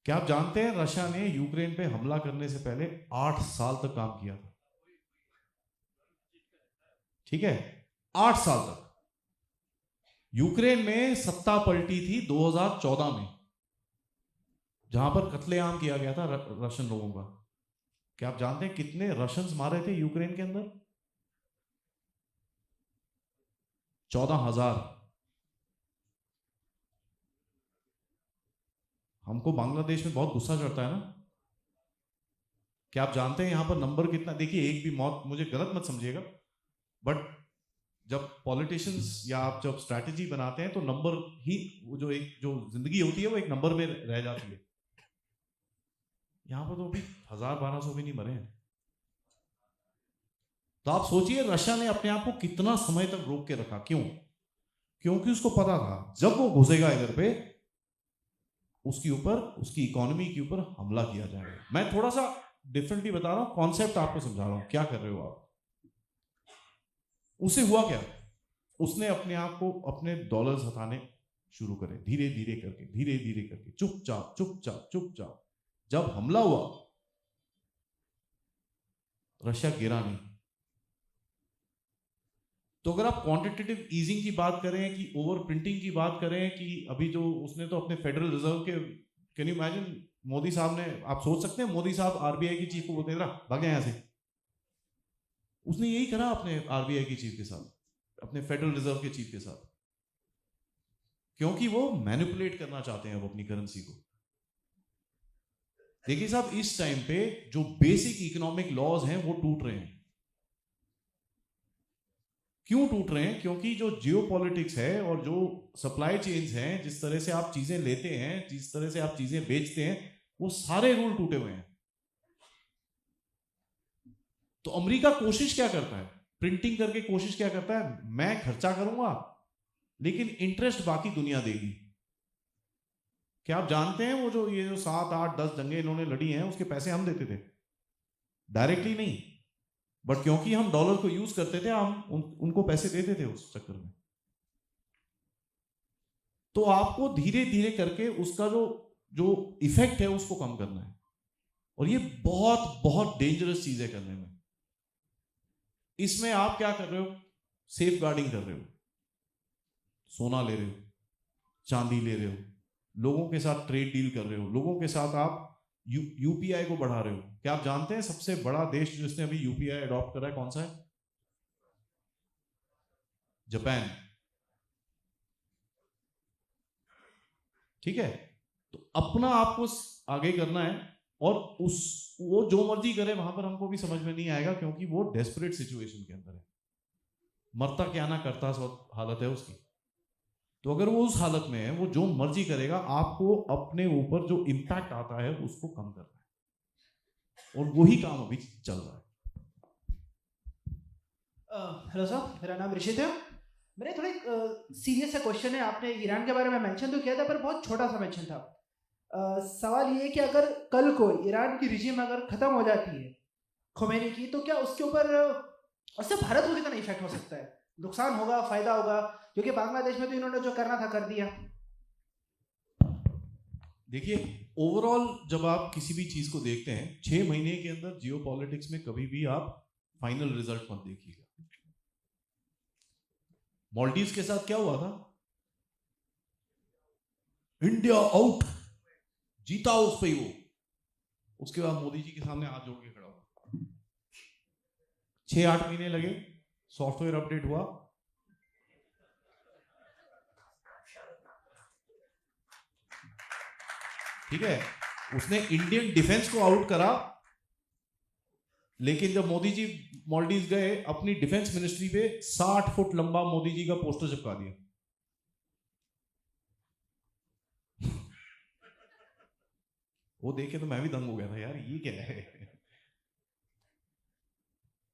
क्या आप जानते हैं रशिया ने यूक्रेन पे हमला करने से पहले 8 साल तक काम किया था? ठीक है, 8 साल तक। यूक्रेन में सत्ता पलटी थी 2014 में, जहां पर कत्लेआम किया गया था रशियन लोगों का। क्या आप जानते हैं कितने रशियंस मारे थे यूक्रेन के अंदर? 14,000। हमको बांग्लादेश में बहुत गुस्सा चढ़ता है ना। क्या आप जानते हैं यहां पर नंबर कितना? देखिए, एक भी मौत, मुझे गलत मत समझिएगा, बट जब पॉलिटिशियंस या आप जब स्ट्रैटेजी बनाते हैं तो नंबर ही, वो जो एक जो जिंदगी होती है वो एक नंबर में रह जाती है। यहां पर तो अभी 1,000-1,200 भी नहीं मरे हैं। तो आप सोचिए रशिया ने अपने आप को कितना समय तक रोक के रखा। क्यों? क्योंकि उसको पता था जब वो घुसेगा इधर पे, उसके ऊपर, उसकी इकोनॉमी के ऊपर हमला किया जाएगा। मैं थोड़ा सा डिफरेंटली बता रहा हूं, कॉन्सेप्ट आपको समझा रहा हूं, क्या कर रहे हो आप। उसे हुआ क्या? उसने अपने आप को, अपने डॉलर्स हटाने शुरू करे, धीरे धीरे करके, धीरे धीरे करके, चुपचाप चुपचाप चुपचाप। जब हमला हुआ, रशिया गिरा नहीं। तो अगर आप क्वांटिटेटिव ईजिंग की बात करें कि ओवर प्रिंटिंग की बात करें, कि अभी जो उसने तो अपने फेडरल रिजर्व के, कैन यू इमेजिन, मोदी साहब ने, आप सोच सकते हैं मोदी साहब आरबीआई की चीफ को बोलते हैं भागे यहां से। उसने यही करा अपने आरबीआई की चीफ के साथ, अपने फेडरल रिजर्व के चीफ के साथ, क्योंकि वो मैनिपुलेट करना चाहते हैं अब अपनी करेंसी को। देखिए साहब, इस टाइम पे जो बेसिक इकोनॉमिक लॉज हैं वो टूट रहे हैं। क्यों टूट रहे हैं? क्योंकि जो जियोपॉलिटिक्स है और जो सप्लाई चेन्स हैं, जिस तरह से आप चीजें लेते हैं, जिस तरह से आप चीजें बेचते हैं, वो सारे रूल टूटे हुए हैं। तो अमेरिका कोशिश क्या करता है? प्रिंटिंग करके कोशिश क्या करता है? मैं खर्चा करूंगा लेकिन इंटरेस्ट बाकी दुनिया देगी। क्या आप जानते हैं वो जो ये जो 7, 8, 10 जंगें इन्होंने लड़ी हैं, उसके पैसे हम देते थे, डायरेक्टली नहीं। बट क्योंकि हम डॉलर को यूज करते थे, हम उनको पैसे देते थे उस चक्कर में। तो आपको धीरे धीरे करके उसका जो इफेक्ट है उसको कम करना है, और ये बहुत बहुत डेंजरस चीज है करने में। इसमें आप क्या कर रहे हो? सेफ गार्डिंग कर रहे हो, सोना ले रहे हो, चांदी ले रहे हो, लोगों के साथ ट्रेड डील कर रहे हो, लोगों के साथ आप यूपीआई को बढ़ा रहे हो। क्या आप जानते हैं सबसे बड़ा देश जिसने अभी यूपीआई अडॉप्ट करा है कौन सा है? जापान। ठीक है, तो अपना आपको आगे करना है, और वो जो मर्जी करे वहां पर हमको भी समझ में नहीं आएगा, क्योंकि वो डेस्परेट सिचुएशन के अंदर है, मरता क्या ना करता हालत है उसकी। तो अगर वो उस हालत में है, वो जो मर्जी करेगा, आपको अपने ऊपर जो इम्पैक्ट आता है उसको कम करना है, और वही काम अभी चल रहा है। हेलो सर, मेरा नाम ऋषित है। मेरा थोड़ा सीरियस सा क्वेश्चन है। आपने ईरान के बारे में मेंशन तो किया था, पर बहुत छोटा सा मेंशन था। सवाल ये है कि अगर कल को ईरान की रिजीम अगर खत्म हो जाती है खोमेनी की, तो क्या उसके ऊपर उससे भारत को कितना इफेक्ट हो सकता है? नुकसान होगा, फायदा होगा? क्योंकि बांग्लादेश में तो इन्होंने जो करना था कर दिया। देखिए, ओवरऑल जब आप किसी भी चीज को देखते हैं, 6 महीने के अंदर जियोपॉलिटिक्स में कभी भी आप फाइनल रिजल्ट मत देखिएगा। मालदीव्स के साथ क्या हुआ था? इंडिया आउट, जीता उस पे ही वो। उसके बाद मोदी जी के सामने हाथ जोड़ के खड़ा हुआ। 6-8 महीने लगे, सॉफ्टवेयर अपडेट हुआ, ठीक है, उसने इंडियन डिफेंस को आउट करा। लेकिन जब मोदी जी मालदीव गए, अपनी डिफेंस मिनिस्ट्री पे 60 फुट लंबा मोदी जी का पोस्टर चिपका दिया। वो देखे तो मैं भी दंग हो गया था, यार ये क्या है।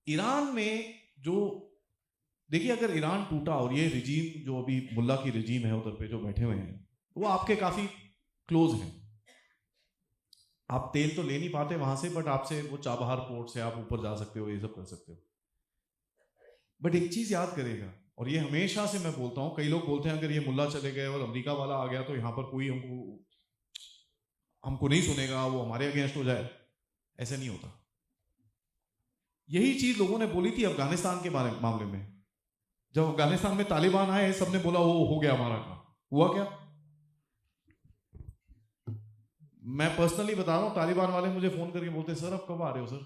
ईरान में जो देखिए, अगर ईरान टूटा और ये रिजीम जो अभी मुल्ला की रिजीम है उधर पे जो बैठे हुए हैं, वो आपके काफी क्लोज हैं। आप तेल तो ले नहीं पाते वहां से, बट आपसे वो चाबहार पोर्ट से आप ऊपर जा सकते हो, ये सब कर सकते हो। बट एक चीज याद करेगा, और ये हमेशा से मैं बोलता हूं, कई लोग बोलते हैं अगर ये मुल्ला चले गए और अमेरिका वाला आ गया तो यहाँ पर कोई हमको नहीं सुनेगा, वो हमारे अगेंस्ट हो जाए। ऐसा नहीं होता। यही चीज लोगों ने बोली थी अफगानिस्तान के मामले में। जब अफगानिस्तान में तालिबान आए, सबने बोला वो हो गया हमारा काम। हुआ क्या? मैं पर्सनली बता रहा हूं, तालिबान वाले मुझे फोन करके बोलते, सर अब कब आ रहे हो सर?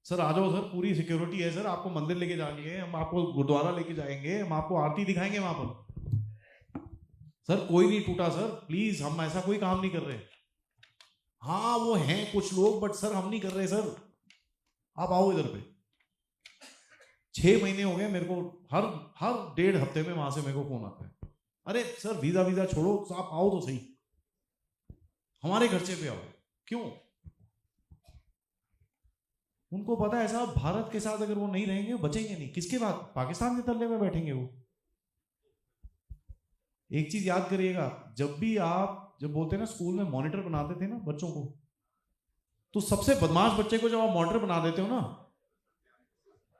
सर आ जाओ सर, पूरी सिक्योरिटी है सर, आपको मंदिर लेके जाएंगे, हम आपको गुरुद्वारा लेके जाएंगे, हम आपको आरती दिखाएंगे वहां पर। सर कोई नहीं टूटा सर, प्लीज, हम ऐसा कोई काम नहीं कर रहे। हाँ वो हैं कुछ लोग, बट सर हम नहीं कर रहे सर, आप आओ इधर पे। 6 महीने हो गए मेरे को, हर 1.5 हफ्ते में वहां से मेरे को फोन आता है, अरे सर वीजा छोड़ो, तो आप आओ तो सही, हमारे खर्चे पे आओ। क्यों? उनको पता है साहब, भारत के साथ अगर वो नहीं रहेंगे, बचेंगे नहीं। किसके बाद? पाकिस्तान के तल्ले में बैठेंगे वो। एक चीज याद करिएगा, जब भी आप जब बोलते हैं ना स्कूल में मॉनिटर बनाते थे ना बच्चों को, तो सबसे बदमाश बच्चे को जब आप मॉनिटर बना देते हो ना,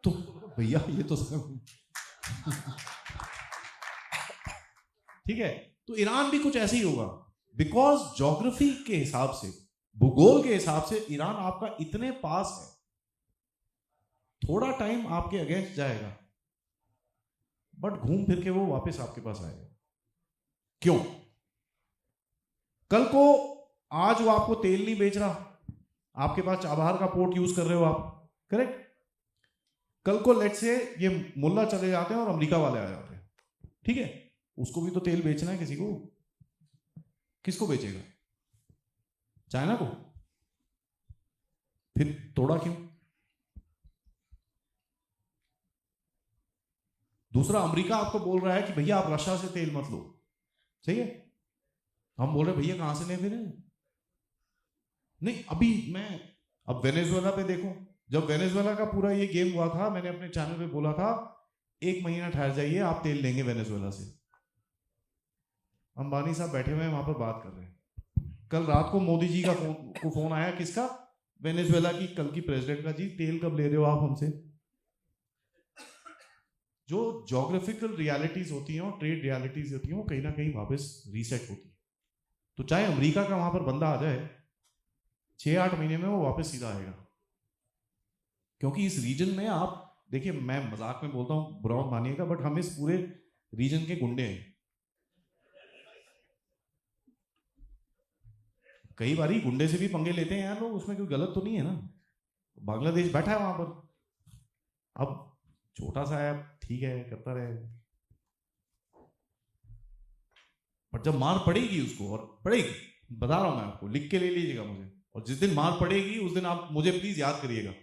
तो भैया ये तो ठीक है। तो ईरान भी कुछ ऐसे ही होगा, बिकॉज ज्योग्राफी के हिसाब से, भूगोल के हिसाब से ईरान आपका इतने पास है, थोड़ा टाइम आपके अगेंस्ट जाएगा, बट घूम फिर के वो वापस आपके पास आएगा। क्यों? कल को आज वो आपको तेल नहीं बेच रहा, आपके पास चाबहार का पोर्ट यूज कर रहे हो आप, करेक्ट? कल को लेट से ये मुल्ला चले जाते हैं और अमेरिका वाले आ जाते हैं, ठीक है, उसको भी तो तेल बेचना है किसी को। किसको बेचेगा? चाइना को। फिर तोड़ा क्यों? दूसरा, अमेरिका आपको बोल रहा है कि भैया आप रशिया से तेल मत लो, सही है, हम बोल रहे भैया कहां से ले फिर? नहीं, अभी अब वेनेजुएला पे देखो, जब वेनेजुएला का पूरा ये गेम हुआ था, मैंने अपने चैनल पे बोला था 1 महीना ठहर जाइए, आप तेल लेंगे वेनेजुएला से। अंबानी साहब बैठे हुए हैं वहां पर बात कर रहे हैं। कल रात को मोदी जी का फोन आया, किसका? वेनेजुएला की कल की प्रेसिडेंट का, जी तेल कब ले रहे हो आप हमसे? जो ज्योग्राफिकल रियलिटीज होती हैं और ट्रेड रियलिटीज होती हैं वो कहीं ना कहीं वापस रीसेट होती है। तो चाहे अमेरिका का वहां पर बंदा आ जाए, 6-8 महीने में वो वापस सीधा आएगा। क्योंकि इस रीजन में आप देखिए, मैं मजाक में बोलता हूँ, बुरा मत मानिएगा, बट हम इस पूरे रीजन के गुंडे हैं। कई बारी गुंडे से भी पंगे लेते हैं यार लोग, उसमें कोई गलत तो नहीं है ना। बांग्लादेश बैठा है वहां पर, अब छोटा सा है, ठीक है, करता रहे, पर जब मार पड़ेगी उसको, और पड़ेगी, बता रहा हूं मैं आपको, लिख के ले लीजिएगा मुझे, और जिस दिन मार पड़ेगी उस दिन आप मुझे प्लीज याद करिएगा।